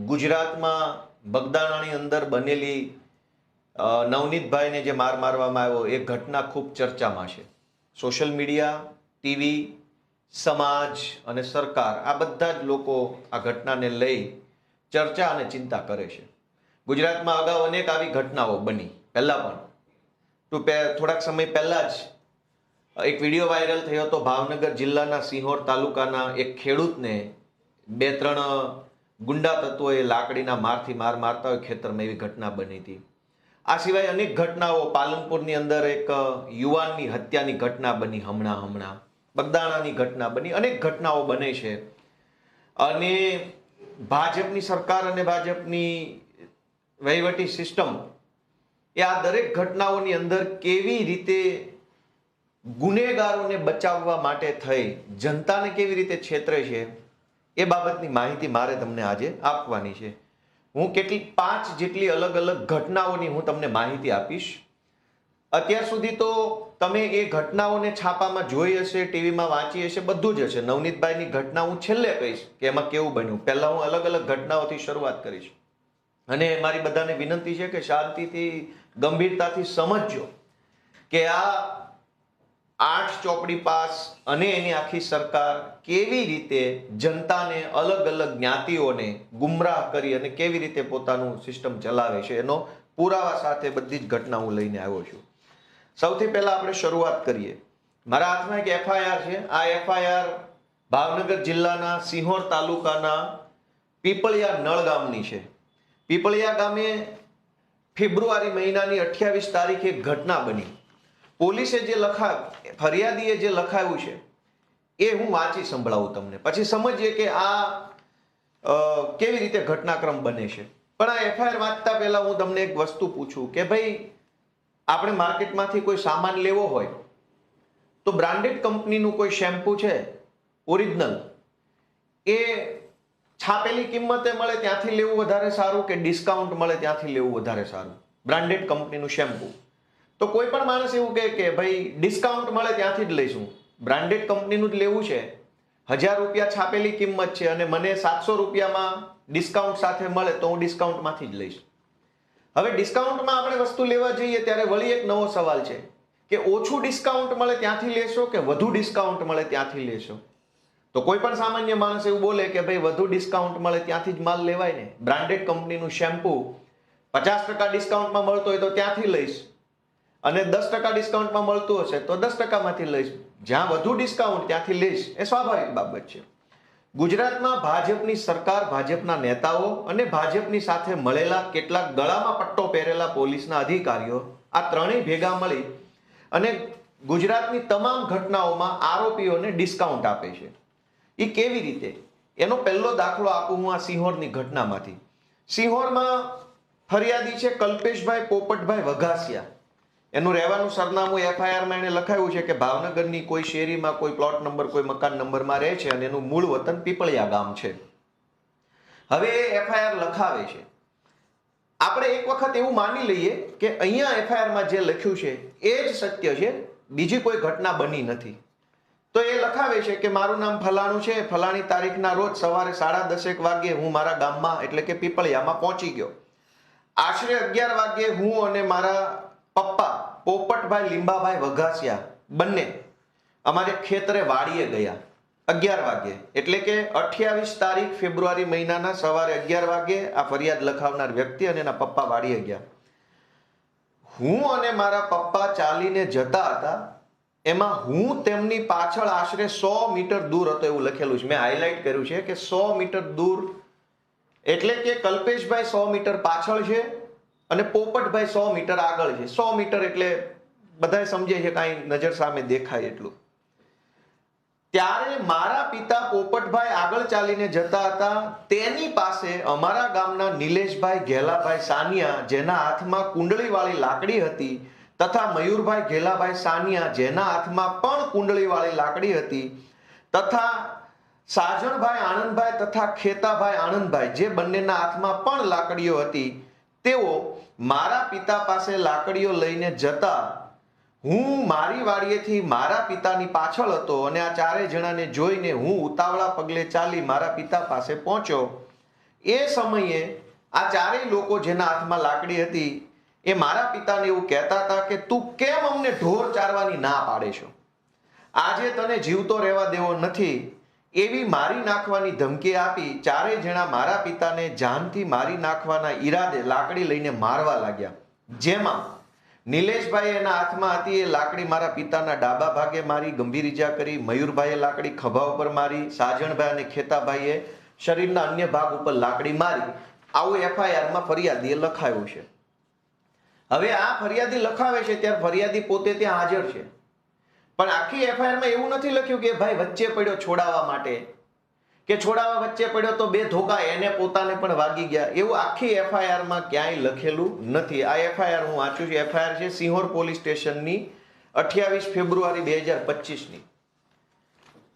ગુજરાતમાં બગદાણાની અંદર બનેલી નવનીતભાઈને જે માર મારવામાં આવ્યો એ ઘટના ખૂબ ચર્ચામાં છે. સોશિયલ મીડિયા, ટીવી, સમાજ અને સરકાર આ બધા જ લોકો આ ઘટનાને લઈ ચર્ચા અને ચિંતા કરે છે. ગુજરાતમાં અગાઉ અનેક આવી ઘટનાઓ બની. પહેલાં પણ થોડાક સમય પહેલાં જ એક વિડીયો વાયરલ થયો હતો. ભાવનગર જિલ્લાના સિંહોર તાલુકાના એક ખેડૂતને 2-3 ગુંડા તત્વોએ લાકડીના મારથી માર મારતા હોય ખેતરમાં, એવી ઘટના બની હતી. આ સિવાય અનેક ઘટનાઓ, પાલનપુરની અંદર એક યુવાનની હત્યાની ઘટના બની, હમણાં બગદાણાની ઘટના બની, અનેક ઘટનાઓ બને છે. અને ભાજપની સરકાર અને ભાજપની વહીવટી સિસ્ટમ એ આ દરેક ઘટનાઓની અંદર કેવી રીતે ગુનેગારોને બચાવવા માટે થઈ જનતાને કેવી રીતે છેતરે છે એ બાબતની માહિતી મારે તમને આજે આપવાની છે. હું 5 જેટલી અલગ અલગ ઘટનાઓની હું તમને માહિતી આપીશ. અત્યાર સુધી તો તમે એ ઘટનાઓને છાપામાં જોઈ હશે, ટીવીમાં વાંચી હશે, બધું જ હશે. નવનીતભાઈની ઘટના હું છેલ્લે કહીશ કે એમાં કેવું બન્યું. પહેલા હું અલગ અલગ ઘટનાઓથી શરૂઆત કરીશ. અને મારી બધાને વિનંતી છે કે શાંતિથી, ગંભીરતાથી સમજજો કે આ 8 ચોપડી પાસ અને એની આખી સરકાર કેવી રીતે જનતાને, અલગ અલગ જ્ઞાતિઓને ગુમરાહ કરી અને કેવી રીતે પોતાનું સિસ્ટમ ચલાવે છે એનો પુરાવા સાથે બધી જ ઘટના હું લઈને આવ્યો છું. સૌથી પહેલા આપણે શરૂઆત કરીએ. મારા હાથમાં એક એફઆઈઆર છે. આ એફઆઈઆર ભાવનગર જિલ્લાના સિંહોર તાલુકાના પીપળિયા નળ ગામની છે. પીપળિયા ગામે ફેબ્રુઆરી મહિનાની 28 તારીખે એક ઘટના બની. પોલીસે જે ફરિયાદીએ જે લખાવ્યું છે એ હું વાંચી સંભળાવું તમને, પછી સમજીએ કે આ કેવી રીતે ઘટનાક્રમ બને છે. પણ આ એફઆઈઆર વાંચતા પહેલા હું તમને એક વસ્તુ પૂછું કે ભાઈ, આપણે માર્કેટમાંથી કોઈ સામાન લેવો હોય તો બ્રાન્ડેડ કંપનીનું કોઈ શેમ્પુ છે ઓરિજિનલ, એ છાપેલી કિંમતે મળે ત્યાંથી લેવું વધારે સારું કે ડિસ્કાઉન્ટ મળે ત્યાંથી લેવું વધારે સારું? બ્રાન્ડેડ કંપનીનું શેમ્પુ તો કોઈ પણ માણસ એવું કહે કે ભાઈ ડિસ્કાઉન્ટ મળે ત્યાંથી જ લઈશું, બ્રાન્ડેડ કંપનીનું જ લેવું છે, 1000 રૂપિયા છાપેલી કિંમત છે અને મને 700 રૂપિયામાં ડિસ્કાઉન્ટ સાથે મળે તો હું ડિસ્કાઉન્ટમાંથી જ લઈશ. હવે ડિસ્કાઉન્ટમાં આપણે વસ્તુ લેવા જઈએ ત્યારે વળી એક નવો સવાલ છે કે ઓછું ડિસ્કાઉન્ટ મળે ત્યાંથી લેશો કે વધુ ડિસ્કાઉન્ટ મળે ત્યાંથી લેશો? તો કોઈ પણ સામાન્ય માણસ એવું બોલે કે ભાઈ વધુ ડિસ્કાઉન્ટ મળે ત્યાંથી જ માલ લેવાય ને. બ્રાન્ડેડ કંપનીનું શેમ્પુ 50% ડિસ્કાઉન્ટમાં મળતો હોય તો ત્યાંથી લઈશ, અને 10% ડિસ્કાઉન્ટમાં મળતું હશે તો 10%માંથી લઈશ. જ્યાં વધુ ડિસ્કાઉન્ટ ત્યાંથી લઈશ, એ સ્વાભાવિક બાબત છે. ગુજરાતમાં ભાજપની સરકાર, ભાજપના નેતાઓ અને ભાજપની સાથે મળેલા કેટલાક ગળામાં પટ્ટો પહેરેલા પોલીસના અધિકારીઓ, આ ત્રણેય ભેગા મળી અને ગુજરાતની તમામ ઘટનાઓમાં આરોપીઓને ડિસ્કાઉન્ટ આપે છે. એ કેવી રીતે? એનો પહેલો દાખલો આપું હું આ સિંહોરની ઘટનામાંથી. સિંહોરમાં ફરિયાદી છે કલ્પેશભાઈ પોપટભાઈ વઘાસિયા. એનું રહેવાનું સરનામું એફઆઈઆરમાં એને લખાયું છે કે ભાવનગરની કોઈ શેરીમાં, કોઈ પ્લોટ નંબર, કોઈ મકાન નંબરમાં રહે છે અને એનું મૂળ વતન પીપળિયા ગામ છે. હવે એફઆઈઆર લખાવે છે. આપણે એક વખત એવું માની લઈએ કે અહીંયા એફઆઈઆરમાં જે લખ્યું છે એ જ સત્ય છે, બીજી કોઈ ઘટના બની નથી. તો એ લખાવે છે કે મારું નામ ફલાણું છે, ફલાણી તારીખના રોજ સવારે 10:30 વાગે હું મારા ગામમાં એટલે કે પીપળિયામાં પહોંચી ગયો. આશરે 11 વાગે હું અને મારા પપ્પા પોપટભાઈ લીંબાભાઈ વઘાસિયા બંને અમારે ખેતરે વાડીએ ગયા 11 વાગે, એટલે કે 28 તારીખ ફેબ્રુઆરી મહિનાના સવારે 11 વાગે આ ફરિયાદ લખાવનાર વ્યક્તિ અને એના પપ્પા વાડીએ ગયા. હું અને મારા પપ્પા ચાલીને જતા હતા. એમાં હું તેમની પાછળ આશરે 100 મીટર દૂર હતો એવું લખેલું છે. મેં હાઇલાઇટ કર્યું છે કે 100 મીટર દૂર, એટલે કે કલ્પેશભાઈ 100 મીટર પાછળ છે અને પોપટભાઈ 100 મીટર આગળ છે. 100 મીટર એટલે બધા સમજે છે કાંઈ નજર સામે દેખાય એટલું. ત્યારે મારા પિતા પોપટભાઈ આગળ ચાલીને જતા હતા. તેની પાસે અમારા ગામના નિલેશભાઈ ઘેલાભાઈ સાનિયા, જેના હાથમાં કુંડળીવાળી લાકડી હતી, તથા મયુરભાઈ ઘેલાભાઈ સાનિયા, જેના હાથમાં પણ કુંડળીવાળી લાકડી હતી, તથા સાજણભાઈ આનંદભાઈ તથા ખેતાભાઈ આનંદભાઈ, જે બંનેના હાથમાં પણ લાકડીઓ હતી, તેઓ મારા પિતા પાસે લાકડીઓ લઈને જતા. હું મારી વાડીએથી મારા પિતાની પાછળ હતો અને આ ચારે જણાને જોઈને હું ઉતાવળા પગલે ચાલી મારા પિતા પાસે પહોંચ્યો. એ સમયે આ ચારેય લોકો જેના હાથમાં લાકડી હતી એ મારા પિતાને એવું કહેતા હતા કે તું કેમ અમને ઢોર ચારવાની ના પાડે છો, આજે તને જીવતો રહેવા દેવો નથી, એવી મારી નાખવાની ધમકી આપી ચારેય જણા મારા પિતાને જાનથી મારી નાખવાના ઈરાદે લાકડી લઈને મારવા લાગ્યા. જેમાં નિલેશભાઈ એના હાથમાં હતી એ લાકડી મારા પિતાના ડાબા ભાગે મારી, ગંભીર ઈજા કરી. મયુરભાઈએ લાકડી ખભા ઉપર મારી. સાજણભાઈ અને ખેતાભાઈએ શરીરના અન્ય ભાગ ઉપર લાકડી મારી. આવું એફઆઈઆરમાં ફરિયાદીએ લખાયું છે. હવે આ ફરિયાદી લખાવે છે ત્યારે ફરિયાદી પોતે ત્યાં હાજર છે, પણ આખી એફઆઈઆરમાં એવું નથી લખ્યું કે ભાઈ વચ્ચે પડ્યો છોડાવવા માટે, કે છોડાવવા વચ્ચે પડ્યો તો બે ધોકા એને પોતાને પણ વાગી ગયા, એવું આખી એફઆઈઆરમાં ક્યાંય લખેલું નથી. આ એફઆઈઆર હું વાંચું છું. એફઆઈઆર છે સિંહોર પોલીસ સ્ટેશનની 28 ફેબ્રુઆરી 2025ની.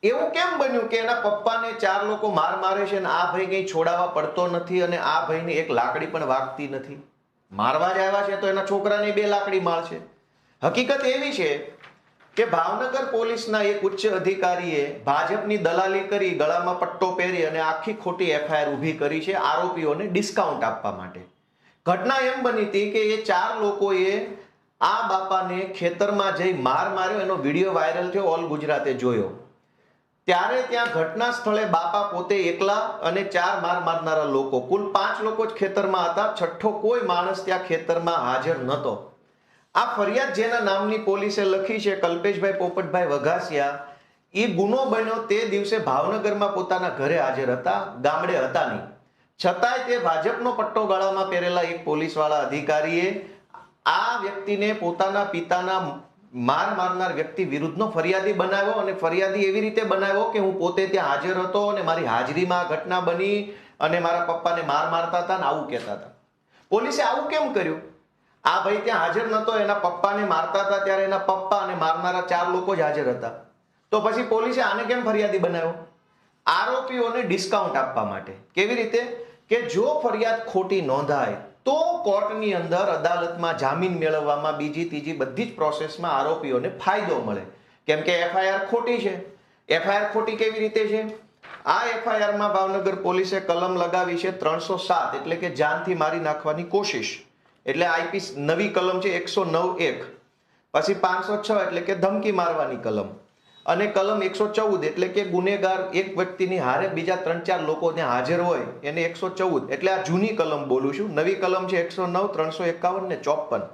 એવું કેમ બન્યું કે એના પપ્પાને 4 લોકો માર મારે છે અને આ ભાઈ કઈ છોડાવવા પડતો નથી અને આ ભાઈને એક લાકડી પણ વાગતી નથી? મારવા જ આવ્યા છે તો એના છોકરાને 2 લાકડી મારશે. હકીકત એવી છે કે ભાવનગર પોલીસના એક ઉચ્ચ અધિકારીએ ભાજપની દલાલી કરી, ગળામાં પટ્ટો પહેરી અને આખી ખોટી એફઆઈઆર ઊભી કરી છે આરોપીઓને ડિસ્કાઉન્ટ આપવા માટે. ઘટના એમ બની હતી કે એ 4 લોકોએ આ બાપાને ખેતરમાં જઈ માર માર્યો, એનો વિડીયો વાયરલ થયો, ઓલ ગુજરાતે જોયો. ત્યારે ત્યાં ઘટના સ્થળે બાપા પોતે એકલા અને 4 માર મારનારા લોકો, કુલ 5 લોકો જ ખેતરમાં હતા. છઠ્ઠો કોઈ માણસ ત્યાં ખેતરમાં હાજર નહોતો. આ ફરિયાદ જેના નામની પોલીસે લખી છે, કલ્પેશભાઈ પોપટભાઈ વઘાસિયા, એ ગુનો બન્યો તે દિવસે ભાવનગરમાં પોતાના ઘરે હાજર હતા, ગામડે હતા નહીં. છતાંય તે ભાજપનો પટ્ટો ગળામાં પહેરેલા એક પોલીસવાળા અધિકારીએ આ વ્યક્તિને પોતાના પિતાના માર મારનાર વ્યક્તિ વિરુદ્ધનો ફરિયાદી બનાવ્યો, અને ફરિયાદી એવી રીતે બનાવ્યો કે હું પોતે ત્યાં હાજર હતો અને મારી હાજરીમાં આ ઘટના બની અને મારા પપ્પાને માર મારતા હતા ને આવું કહેતા હતા. પોલીસે આવું કેમ કર્યું? આ ભાઈ ત્યાં હાજર નતો, એના પપ્પાને મારતા હતા ત્યારે એના પપ્પા અને મારનારા 4 લોકો જ હાજર હતા. તો પછી પોલીસે આને કેમ ફરિયાદી બનાવ્યો? આરોપીઓને ડિસ્કાઉન્ટ આપવા માટે. કેવી રીતે? કે જો ફરિયાદ ખોટી નોંધાય તો કોર્ટની અંદર અદાલતમાં જામીન મેળવવામાં, બીજી ત્રીજી બધી જ પ્રોસેસમાં આરોપીઓને ફાયદો મળે, કેમ કે એફઆઈઆર ખોટી છે. એફઆઈઆર ખોટી કેવી રીતે છે? આ એફઆઈઆરમાં ભાવનગર પોલીસે કલમ લગાવી છે 307, એટલે કે જાનથી મારી નાખવાની કોશિશ, એટલે આઈપી નવી કલમ છે 109(1). પછી 506 એટલે કે ધમકી મારવાની કલમ, અને કલમ 114 એટલે કે ગુનેગાર એક વ્યક્તિની હારે બીજા 3-4 લોકો ત્યાં હાજર હોય એને 114, એટલે આ જૂની કલમ બોલું છું. નવી કલમ છે 109, 351 ને 54.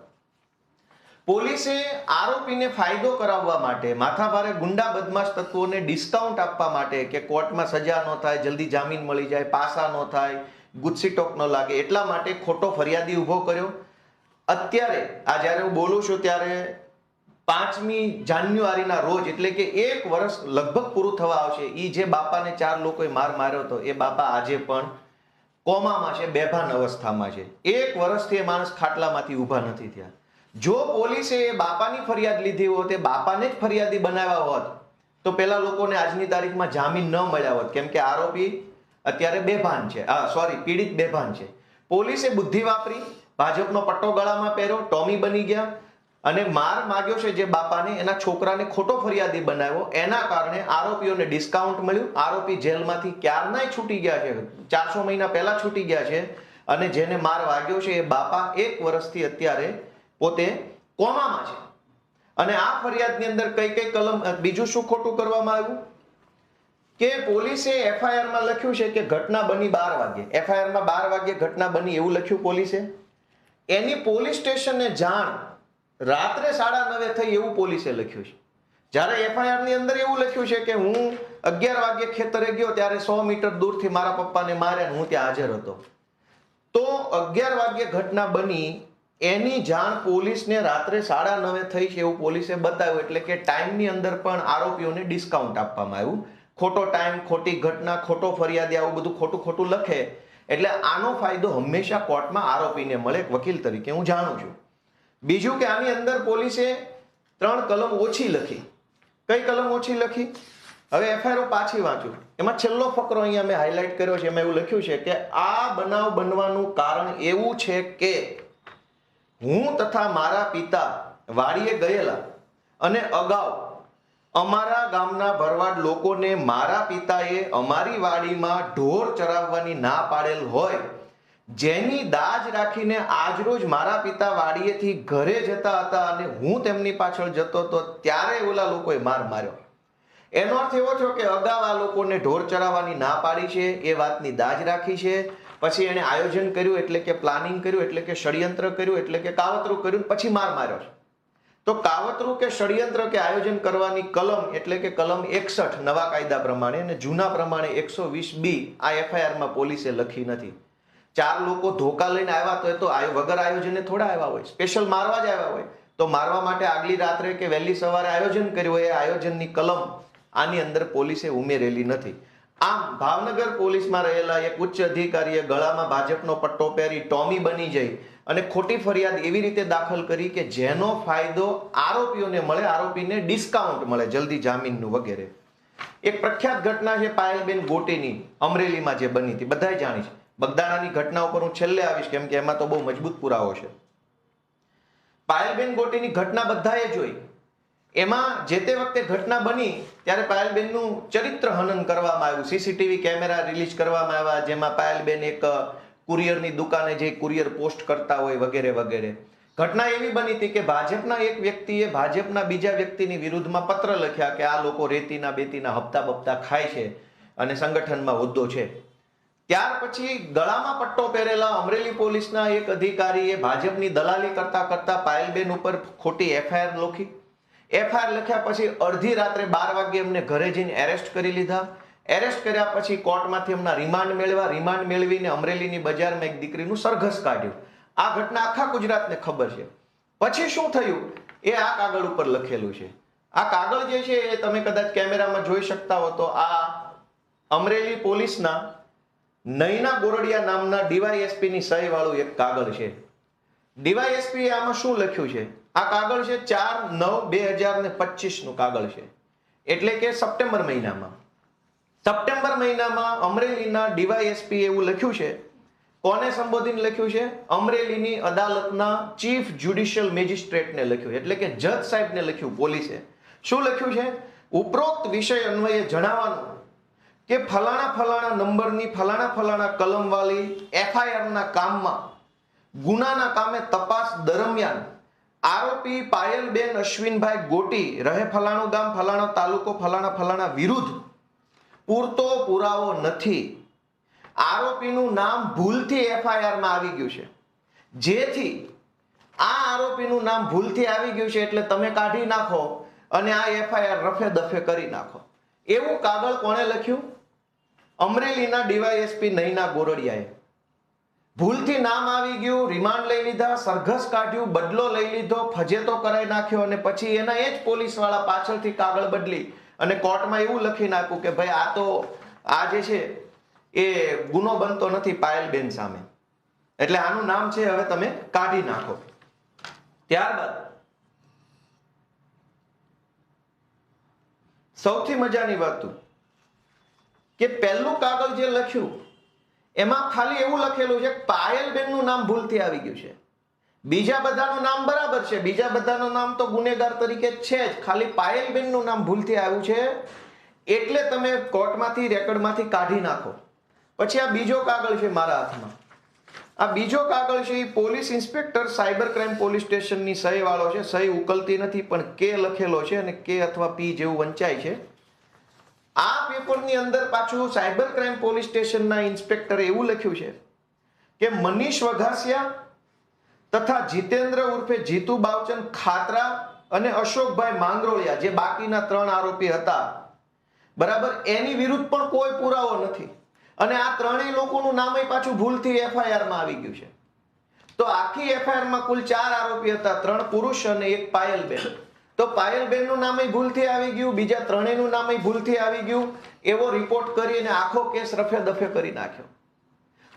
પોલીસે આરોપીને ફાયદો કરાવવા માટે, માથાભારે ગુંડા બદમાશ તત્વોને ડિસ્કાઉન્ટ આપવા માટે કે કોર્ટમાં સજા ન થાય, જલ્દી જામીન મળી જાય, પાસા ન થાય, ગુસ્સીટોક ન લાગે, એટલા માટે ખોટો ફરિયાદી ઊભો કર્યો. અત્યારે આ જ્યારે હું બોલું છું ત્યારે 5મી જાન્યુઆરીના રોજ, એટલે કે 1 વર્ષ લગભગ પૂરું થવા આવશે, એ જે બાપાને 4 લોકોએ માર માર્યો હતો એ બાપા આજે પણ કોમામાં છે, બેભાન અવસ્થામાં છે. 1 વર્ષથી એ માણસ ખાટલામાંથી ઊભા નથી થયા. જો પોલીસે એ બાપાની ફરિયાદ લીધી હોત, એ બાપાને જ ફરિયાદી બનાવ્યા હોત તો પેલા લોકોને આજની તારીખમાં જામીન ન મળ્યા હોત, કેમ કે આરોપી અત્યારે બેભાન છે, પીડિત બેભાન છે. પોલીસે બુદ્ધિ વાપરી, ભાજપનો પટ્ટો ગળામાં પહેર્યો, ટોમી બની ગયા અને માર માગ્યો છે જે બાપાને, એના છોકરાને ખોટો ફરિયાદી બનાવ્યો. એના કારણે આરોપીઓને ડિસ્કાઉન્ટ મળ્યું. આરોપી જેલમાંથી ક્યારનાય છૂટી ગયા છે, 400 મહિના પહેલા છૂટી ગયા છે, અને જેને માર વાગ્યો છે એ બાપા 1 વર્ષથી અત્યારે પોતે કોમામાં છે. અને આ ફરિયાદની અંદર કઈ કલમ, બીજું શું ખોટું કરવામાં આવ્યું કે પોલીસે એફઆઈઆરમાં લખ્યું છે કે ઘટના બની 12 વાગે. એફઆઈઆરમાં 12 વાગે ઘટના બની એવું લખ્યું પોલીસે. એની પોલીસ સ્ટેશનને જાણ રાત્રે 9:30 થઈ એવું પોલીસે લખ્યું છે. જ્યારે એફઆઈઆર ની અંદર એવું લખ્યું છે કે હું 11 વાગે ખેતરે ગયો ત્યારે 100 મીટર દૂરથી મારા પપ્પાને માર્યા, હું ત્યાં હાજર હતો. તો 11 વાગે ઘટના બની, એની જાણ પોલીસને રાત્રે 9:30 થઈ છે એવું પોલીસે બતાવ્યું. એટલે કે ટાઈમની અંદર પણ આરોપીઓને ડિસ્કાઉન્ટ આપવામાં આવ્યું. ખોટો ટાઈમ, ખોટી ઘટના, ખોટો ફરિયાદી, આવું બધું ખોટું લખે એટલે આનો ફાયદો હંમેશા કોર્ટમાં આરોપીને મળે. એક વકીલ તરીકે હું જાણું છું. બીજું કે આની અંદર પોલીસે 3 કલમ ઓછી લખી. કઈ કલમ ઓછી લખી? હવે એફઆઈઆર પાછી વાંચું, એમાં છેલ્લો ફકરો અહીંયા મેં હાઇલાઇટ કર્યો છે. એમાં એવું લખ્યું છે કે આ બનાવ બનવાનું કારણ એવું છે કે હું તથા મારા પિતા વાડીએ ગયેલા અને અગાઉ અમારા ગામના ભરવાડ લોકોને મારા પિતાએ અમારી વાડીમાં ઢોર ચરાવવાની ના પાડેલ હોય, જેની દાજ રાખીને આજરોજ મારા પિતા વાડીએથી ઘરે જતા હતા અને હું તેમની પાછળ જતો હતો ત્યારે ઓલા લોકોએ માર માર્યો. એનો અર્થ એવો થયો કે અગાઉ આ લોકોને ઢોર ચરાવવાની ના પાડી છે, એ વાતની દાજ રાખી છે, પછી એને આયોજન કર્યું એટલે કે પ્લાનિંગ કર્યું એટલે કે ષડયંત્ર કર્યું એટલે કે કાવતરું કર્યું, પછી માર માર્યો છે. તો કાવતરું કે ષડયંત્ર કે આયોજન કરવાની કલમ એટલે કે કલમ 61 નવા કાયદા પ્રમાણે અને જૂના પ્રમાણે 120B આ એફઆઈઆરમાં પોલીસે લખી નથી. 4 લોકો ધોકા લઈને આવ્યા તો એ તો વગર આયોજને થોડા આવ્યા હોય, સ્પેશિયલ મારવા જ આવ્યા હોય. તો મારવા માટે આગલી રાત્રે કે વહેલી સવારે આયોજન કર્યું હોય, એ આયોજનની કલમ આની અંદર પોલીસે ઉમેરેલી નથી. આમ ભાવનગર પોલીસમાં રહેલા એક ઉચ્ચ અધિકારીએ ગળામાં ભાજપનો પટ્ટો પહેરી ટોમી બની જઈ અને ખોટી ફરિયાદ એવી રીતે દાખલ કરી કે જેનો ફાયદો આરોપીઓને મળે, આરોપીને ડિસ્કાઉન્ટ મળે, જલ્દી જામીનનું વગેરે. એક પ્રખ્યાત ઘટના છે પાયલબેન ગોટીની, અમરેલીમાં જે બની હતી, બધાય જાણી છે. બગદાણાની ઘટના ઉપર હું છેલ્લે આવીશ કેમ કે એમાં તો બહુ મજબૂત પુરાવો છે. પાયલબેન ગોટીની ઘટના બધાએ જોઈ. એમાં જે તે વખતે ઘટના બની ત્યારે પાયલબેનનું ચરિત્ર હનન કરવામાં આવ્યું, સીસીટીવી કેમેરા રિલીઝ કરવામાં આવ્યા, જેમાં પાયલબેન એક કુરિયરની દુકાને જે કુરિયર પોસ્ટ કરતા હોય વગેરે વગેરે. ઘટના એવી બની હતી કે ભાજપના એક વ્યક્તિએ ભાજપના બીજા વ્યક્તિની વિરુદ્ધમાં પત્ર લખ્યા કે આ લોકો રેતીના બેતીના હપ્તા બપ્તા ખાય છે અને સંગઠનમાં હોદ્દો છે. ત્યાર પછી ગળામાં પટ્ટો પહેરેલા અમરેલી પોલીસના એક અધિકારીએ ભાજપની દલાલી કરતા કરતા પાયલબેન ઉપર ખોટી એફઆઈઆર લખી. એફઆઈઆર લખ્યા પછી અડધી રાત્રે 12 વાગે એમને ઘરે જઈને એરેસ્ટ કરી લીધા. એરેસ્ટ કર્યા પછી કોર્ટમાંથી એમના રિમાન્ડ મેળવ્યા. રિમાન્ડ મેળવીને અમરેલીની બજારમાં એક દીકરીનું સરઘસ કાઢ્યું. આ ઘટના આખા ગુજરાતને ખબર છે. પછી શું થયું એ આ કાગળ ઉપર લખેલું છે. આ કાગળ જે છે એ તમે કદાચ કેમેરામાં જોઈ શકતા હો તો આ અમરેલી પોલીસના નૈના ગોરડિયા નામના ડીવાયએસપી ની સહી વાળું એક કાગળ છે. ડીવાયએસપી આમાં શું લખ્યું છે? આ કાગળ છે 4/9/2025 નું કાગળ છે, એટલે કે સપ્ટેમ્બર મહિનામાં અમરેલીના ડીવાયએસપી એવું લખ્યું છે. કોને સંબોધીને લખ્યું છે? અમરેલીની અદાલતના ચીફ જ્યુડિશિયલ મેજિસ્ટ્રેટને લખ્યું, એટલે કે જજ સાહેબને લખ્યું પોલીસે. શું લખ્યું છે? ઉપરોક્ત વિષય અન્વયે જણાવવાનું કે ફલાણા નંબરની ફલાણા કલમ વાળી એફઆઈઆરના કામમાં ગુનાના કામે તપાસ દરમિયાન આરોપી પાયલબેન અશ્વિનભાઈ ગોટી રહે ફલાણું ગામ ફલાણો તાલુકો ફલાણા વિરુદ્ધ પૂરતો પુરાવો નથી. આરોપીનું નામ ભૂલથી એફઆઈઆરમાં આવી ગયું છે, જેથી આ આરોપીનું નામ ભૂલથી આવી ગયું છે એટલે તમે કાઢી નાખો અને આ એફઆઈઆર રફે દફે કરી નાખો. એવું કાગળ કોણે લખ્યું? અમરેલીના ડીવાયએસપી નૈના ગોરડિયાએ. ભૂલથી નામ આવી ગયું, રિમાન્ડ લઈ લીધા, સરઘસ કાઢ્યું, બદલો લઈ લીધો, ફજેતો કરાઈ નાખ્યો અને પછી એના એ જ પોલીસ વાળા પાછળથી કાગળ બદલી અને કોર્ટમાં એવું લખીને આપ્યું કે ભાઈ આ તો આ જે છે એ ગુનો બનતો નથી પાયલબેન સામે, એટલે આનું નામ છે હવે તમે કાઢી નાખો. ત્યારબાદ સૌથી મજાની વાત કે પહેલું કાગળ જે લખ્યું એમાં ખાલી એવું લખેલું છે પાયલબેનનું નામ ભૂલથી આવી ગયું છે. બીજા બધાનું નામ બરાબર છે, બીજા બધાનું નામ તો ગુનેગાર તરીકે છે જ, ખાલી પાયલબેનનું નામ ભૂલથી આવ્યું છે એટલે તમે કોર્ટમાંથી રેકોર્ડમાંથી કાઢી નાખો. પછી આ બીજો કાગળ છે મારા હાથમાં. આ બીજો કાગળ છે એ police inspector cyber crime police સ્ટેશનની સહી વાળો છે. સહી ઉકલતી નથી પણ કે લખેલો છે અને કે અથવા પી જેવું વંચાય છે. આ પેપરની અંદર પાછું સાયબર ક્રાઇમ પોલીસ સ્ટેશનના ઇન્સ્પેક્ટરે એવું લખ્યું છે કે મનીષ વઘાસિયા તથા જીતેન્દ્ર ઉર્ફે જીતુ બાવચંદ ખાતરા અને અશોકભાઈ માંગરોળિયા જે બાકીના 3 આરોપી હતા બરાબર, એની વિરુદ્ધ પણ કોઈ પુરાવો નથી અને આ ત્રણેય લોકોનું નામ પાછું ભૂલથી એફઆઈઆરમાં આવી ગયું છે. તો આખી એફઆઈઆરમાં કુલ 4 આરોપી હતા, 3 પુરુષ અને 1 પાયલબેન. તો પાયલબેનનું નામ ભૂલથી આવી ગયું, બીજા ત્રણેયનું નામ ભૂલથી આવી ગયું. એવો રિપોર્ટ કરીને આખો કેસ રફે દફે કરી નાખ્યો.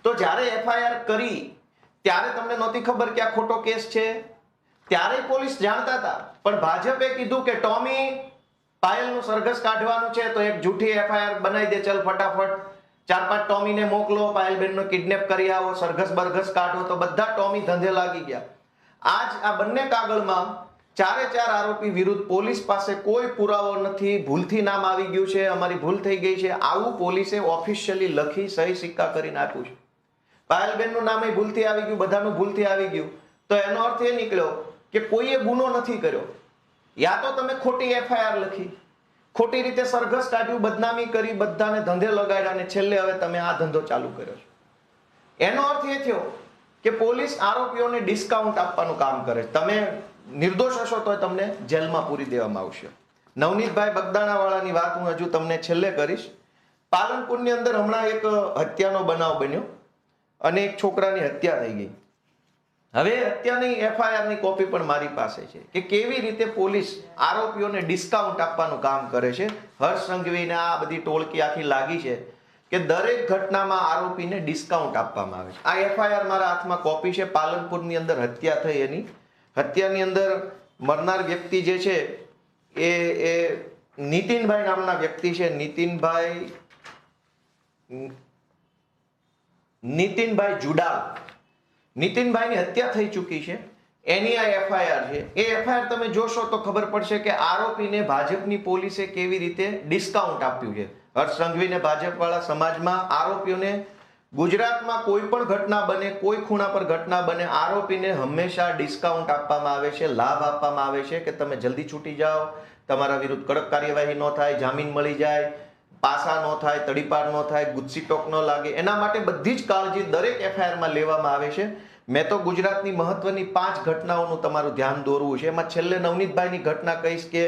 તો જ્યારે એફઆઈઆર કરી ત્યારે તમને નહોતી ખબર કે આ ખોટો કેસ છે, ત્યારે પોલીસ જાણતા હતા, પણ ભાજપે કીધું કે ટોમી પાયલનું સરઘસ કાઢવાનું છે તો એક જૂઠી એફઆઈઆર બનાવી દે, ચલ ફટાફટ 4-5 ટોમીને મોકલો, પાયલબેનનો કિડનેપ કરી આવો, સરઘસ બરઘસ કાઢો. તો બધા ટોમી ધંધે લાગી ગયા. આજ આ બંને કાગળમાં ચારે ચાર આરોપી વિરુદ્ધ પોલીસ પાસે કોઈ પુરાવો નથી, ભૂલથી નામ આવી ગયું છે, અમારી ભૂલ થઈ ગઈ છે, આવું પોલીસે ઓફિશિયલી લખી સહી સિક્કા કરીને આપ્યું છે. પાયલબેનનું નામ એ ભૂલથી આવી ગયું, બધાનું ભૂલથી આવી ગયું, તો એનો અર્થ એ નીકળ્યો કે કોઈએ ગુનો નથી કર્યો. યા તો તમે ખોટી એફઆઈઆર લખી, ખોટી રીતે સરઘસ કાઢ્યું, બદનામી કરી, બધાને ધંધે લગાડ્યા અને છેલ્લે હવે તમે આ ધંધો ચાલુ કર્યો છે. એનો અર્થ એ થયો કે પોલીસ આરોપીઓને ડિસ્કાઉન્ટ આપવાનું કામ કરે. તમે નિર્દોષ હશો તો તમને જેલમાં પૂરી દેવામાં આવશે. નવનીતભાઈ બગદાણાવાળાની વાત હું હજુ તમને છેલ્લે કરીશ. પાલનપુરની અંદર હમણાં એક હત્યાનો બનાવ બન્યો અને એક છોકરાની હત્યા થઈ ગઈ. હવે હત્યાની એફઆઈઆરની કોપી પણ મારી પાસે છે કે કેવી રીતે પોલીસ આરોપીઓને ડિસ્કાઉન્ટ આપવાનું કામ કરે છે. હર્ષ સંઘવીને આ બધી ટોળકી આખી લાગી છે કે દરેક ઘટનામાં આરોપીને ડિસ્કાઉન્ટ આપવામાં આવે છે. આ એફઆઈઆર મારા હાથમાં કોપી છે. પાલનપુરની અંદર હત્યા થઈ, એની હત્યાની અંદર મરનાર વ્યક્તિ જે છે એ નીતિનભાઈ નામના વ્યક્તિ છે. નીતિનભાઈ જુડાલ, નીતિનભાઈની હત્યા થઈ ચૂકી છે, એની આ એફઆઈઆર છે. એ એફઆઈઆર તમે જોશો તો ખબર પડશે કે આરોપીને ભાજપની પોલીસે કેવી રીતે ડિસ્કાઉન્ટ આપ્યું છે. હર્ષ સંઘવીને ભાજપવાળા સમાજમાં આરોપીઓને ગુજરાતમાં કોઈ પણ ઘટના બને, કોઈ ખૂણા પર ઘટના બને, આરોપીને હંમેશા ડિસ્કાઉન્ટ આપવામાં આવે છે, લાભ આપવામાં આવે છે કે તમે જલ્દી છૂટી જાઓ, તમારા વિરુદ્ધ કડક કાર્યવાહી ન થાય, જામીન મળી જાય, પાસા ન થાય, તડીપાર ન થાય, ગુસ્સી ટોક ન લાગે. એના માટે બધી જ કાળજી દરેક એફઆઈઆરમાં લેવામાં આવે છે. મેં તો ગુજરાતની મહત્વની 5 ઘટનાઓનું તમારું ધ્યાન દોરવું છે. એમાં છેલ્લે નવનીતભાઈની ઘટના કહીશ કે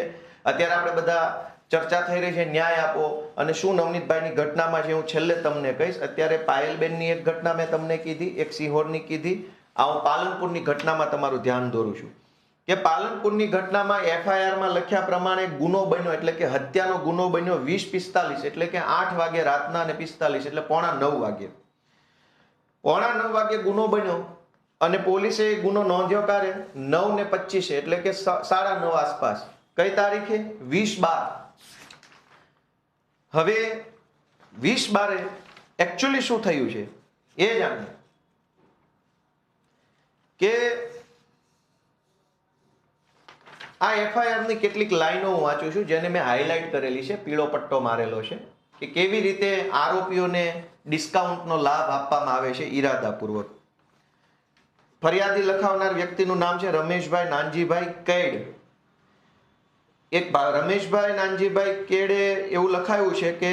અત્યારે આપણે બધા ચર્ચા થઈ રહી છે ન્યાય આપો, અને શું નવનીતભાઈની ઘટનામાં છે હું છેલ્લે તમને કહીશ. અત્યારે પાયલબેનની એક ઘટના મેં તમને કીધી, એક સિહોરની કીધી. આ હું પાલનપુરની ઘટનામાં તમારું ધ્યાન દોરું છું કે પાલનપુરની ઘટનામાં એફઆઈઆરમાં લખ્યા પ્રમાણે ગુનો બન્યો, એટલે કે હત્યાનો ગુનો બન્યો 20:45, એટલે કે 8 વાગે રાતના અને 45, એટલે 8:45 વાગે. 8:45 વાગે ગુનો બન્યો અને પોલીસે ગુનો નોંધ્યો ક્યારે? 9:25, એટલે કે 9:30 આસપાસ. કઈ તારીખે? 20/12. હવે 20/12 એકચ્યુઅલી શું થયું છે એ જાણીએ કે આ એફઆઈઆર ની કેટલીક લાઈનો હું વાંચું છું જેને મેં હાઇલાઇટ કરેલી છે, પીળો પટ્ટો મારેલો છે કે કેવી રીતે આરોપીઓને ડિસ્કાઉન્ટનો લાભ આપવામાં આવે છે ઈરાદાપૂર્વક. ફરિયાદી લખાવનાર વ્યક્તિનું નામ છે રમેશભાઈ નાનજીભાઈ કેડ. એક રમેશભાઈ નાનજીભાઈ કેડે એવું લખાયું છે કે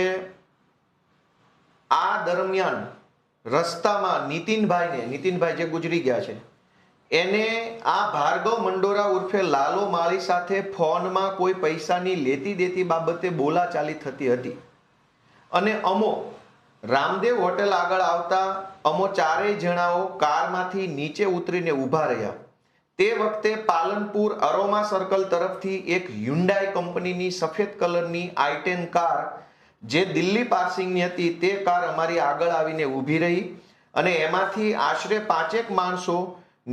આ દરમિયાન રસ્તામાં નીતિનભાઈ જે ગુજરી ગયા છે એને આ ભાર્ગવ મંડોરા ઉર્ફે લાલો માળી સાથે ફોનમાં કોઈ પૈસાની લેતી દેતી બાબતે બોલાચાલી થતી હતી અને અમો રામદેવ હોટેલ આગળ આવતા અમો ચારેય જણાઓ કારમાંથી નીચે ઉતરીને ઊભા રહ્યા. તે વખતે પાલનપુર અરોમા સર્કલ તરફથી એક હ્યુન્ડાઈ કંપનીની સફેદ કલરની i10 કાર જે દિલ્હી પાર્સિંગની હતી તે કાર અમારી આગળ આવીને ઊભી રહી અને એમાંથી આશરે 5 માણસો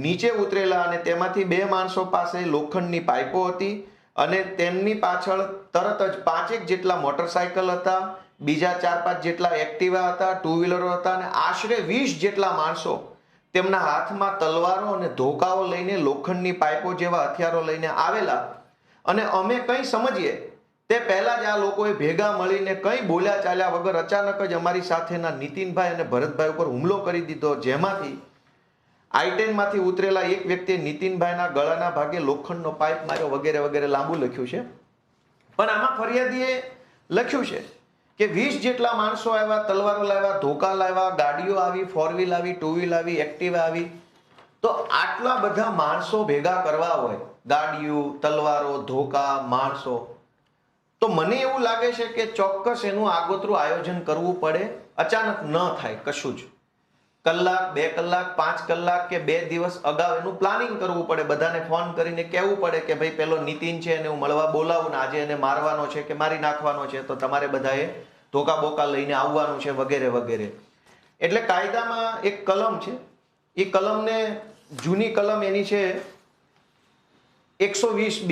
નીચે ઉતરેલા અને તેમાંથી 2 માણસો પાસે લોખંડની પાઇપો હતી અને તેમની પાછળ તરત જ 5 જેટલા મોટરસાયકલ હતા, બીજા 4-5 જેટલા એક્ટિવા હતા, ટુ વ્હીલરો હતા અને આશરે 20 જેટલા માણસો તેમના હાથમાં તલવારો અને ધોકાઓ લઈને લોખંડની પાઇપો જેવા હથિયારો લઈને આવેલા. અને અમે કંઈ સમજીએ તે પહેલા જ આ લોકોએ ભેગા મળીને કંઈ બોલ્યા ચાલ્યા વગર અચાનક જ અમારી સાથેના નીતિનભાઈ અને ભરતભાઈ ઉપર હુમલો કરી દીધો, જેમાંથી i10 માંથી ઉતરેલા એક વ્યક્તિએ નીતિનભાઈના ગળાના ભાગે લોખંડનો પાઇપ માર્યો વગેરે વગેરે લાંબુ લખ્યું છે. પણ આમાં ફરિયાદીએ લખ્યું છે કે 20 જેટલા માણસો આવ્યા, તલવારો લાવ્યા, ધોકા લાવ્યા, ગાડીઓ આવી, 4 વ્હીલ આવી, 2 વ્હીલ આવી, એક્ટિવા આવી. તો આટલા બધા માણસો ભેગા કરવા હોય, ગાડીઓ, તલવારો, ધોકા, માણસો, તો મને એવું લાગે છે કે ચોક્કસ એનું આગોતરું આયોજન કરવું પડે. અચાનક ન થાય કશું જ. કલાક, 2 કલાક, 5 કલાક કે 2 દિવસ અગાઉ એનું પ્લાનિંગ કરવું પડે. બધાને ફોન કરીને કહેવું પડે કે ભાઈ પેલો નીતિન છે એને હું મળવા બોલાવું ને આજે એને મારવાનો છે કે મારી નાખવાનો છે, તો તમારે બધાએ ધોકા બોકા લઈને આવવાનું છે વગેરે વગેરે. એટલે કાયદામાં એક કલમ છે, એ કલમને જૂની કલમ એની છે 120B,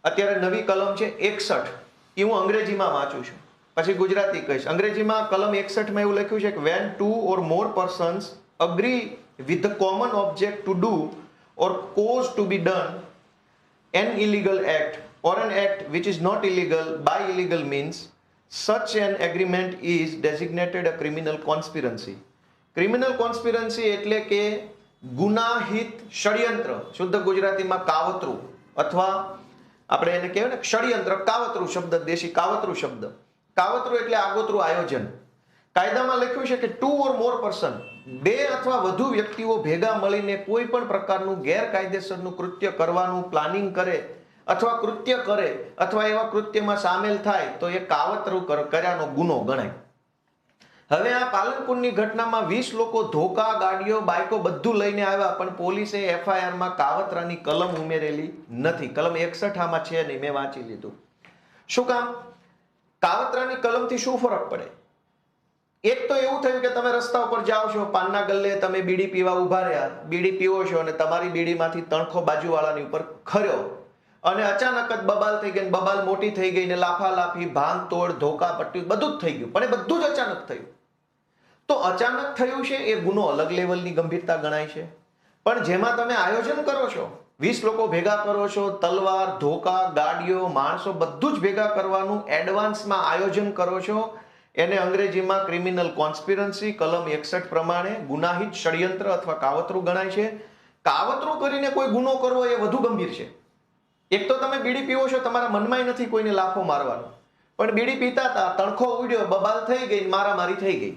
અત્યારે નવી કલમ છે 61. એ હું અંગ્રેજીમાં વાંચું છું, પછી ગુજરાતી કહીશ. અંગ્રેજીમાં કલમ 61 માં એવું લખ્યું છે કે when 2 or more persons agree with the common object to do or cause to be done, An illegal act or an act which is not illegal by illegal means, such an agreement is designated a criminal conspiracy. Criminal conspiracy એટલે કે ગુનાહિત ષડયંત્ર, શુદ્ધ ગુજરાતીમાં કાવતરું, અથવા આપણે એને કહેવાય ને ષડયંત્ર, કાવતરું શબ્દ, દેશી કાવતરું શબ્દ. કાવતરું એટલે આગોતરું આયોજન. કાયદામાં લખ્યું છે કે 2 or more person, 2 અથવા વધુ વ્યક્તિઓ ભેગા મળીને કોઈ પણ પ્રકારનું ગેરકાયદેસરનું કૃત્ય કરવાનું પ્લાનિંગ કરે અથવા કૃત્ય કરે અથવા એવા કૃત્યમાં સામેલ થાય તો એ કાવતરું કર્યાનો ગુનો ગણાય. હવે આ પાલનપુરની ઘટનામાં 20 લોકો ધોકા, ગાડીઓ, બાઇકો બધું લઈને આવ્યા, પણ પોલીસે FIR માં કાવતરાની કલમ ઉમેરેલી નથી. કલમ 61 આમાં છે નહીં, મેં વાંચી લીધું. શું કામ? કાવતરાની કલમથી શું ફરક પડે? એક તો એવું થયું કે તમે રસ્તા ઉપર જાઓ છો, પાનના ગલ્લે તમે બીડી પીવા ઉભા રહ્યા, બીડી પીવો છો અને તમારી બીડીમાંથી તણખો બાજુવાળાની ઉપર ખર્યો અને અચાનક જ બબાલ થઈ ગઈ, બબાલ મોટી થઈ ગઈ ને લાફાલાફી, ભાંગ તોડ, ધોકા પટ્ટી બધું જ થઈ ગયું, પણ એ બધું જ અચાનક થયું. તો અચાનક થયું છે એ ગુનો અલગ લેવલની ગંભીરતા ગણાય છે. પણ જેમાં તમે આયોજન કરો છો, 20 લોકો ભેગા કરો છો, તલવાર, ધોકા, ગાડીઓ, માણસો બધું જ ભેગા કરવાનું એડવાન્સમાં આયોજન કરો છો, એને અંગ્રેજીમાં ક્રિમિનલ કોન્સ્પિરન્સી કલમ 61 પ્રમાણે ગુનાહિત ષડયંત્ર અથવા કાવતરું ગણાય છે. કાવતરું કરીને કોઈ ગુનો કરવો એ વધુ ગંભીર છે. એક તો તમે બીડી પીવો છો, તમારા મનમાં નથી કોઈને લાફો મારવાનો, પણ બીડી પીતા હતા, તણખો ઉડ્યો, બબાલ થઈ ગઈ, મારામારી થઈ ગઈ,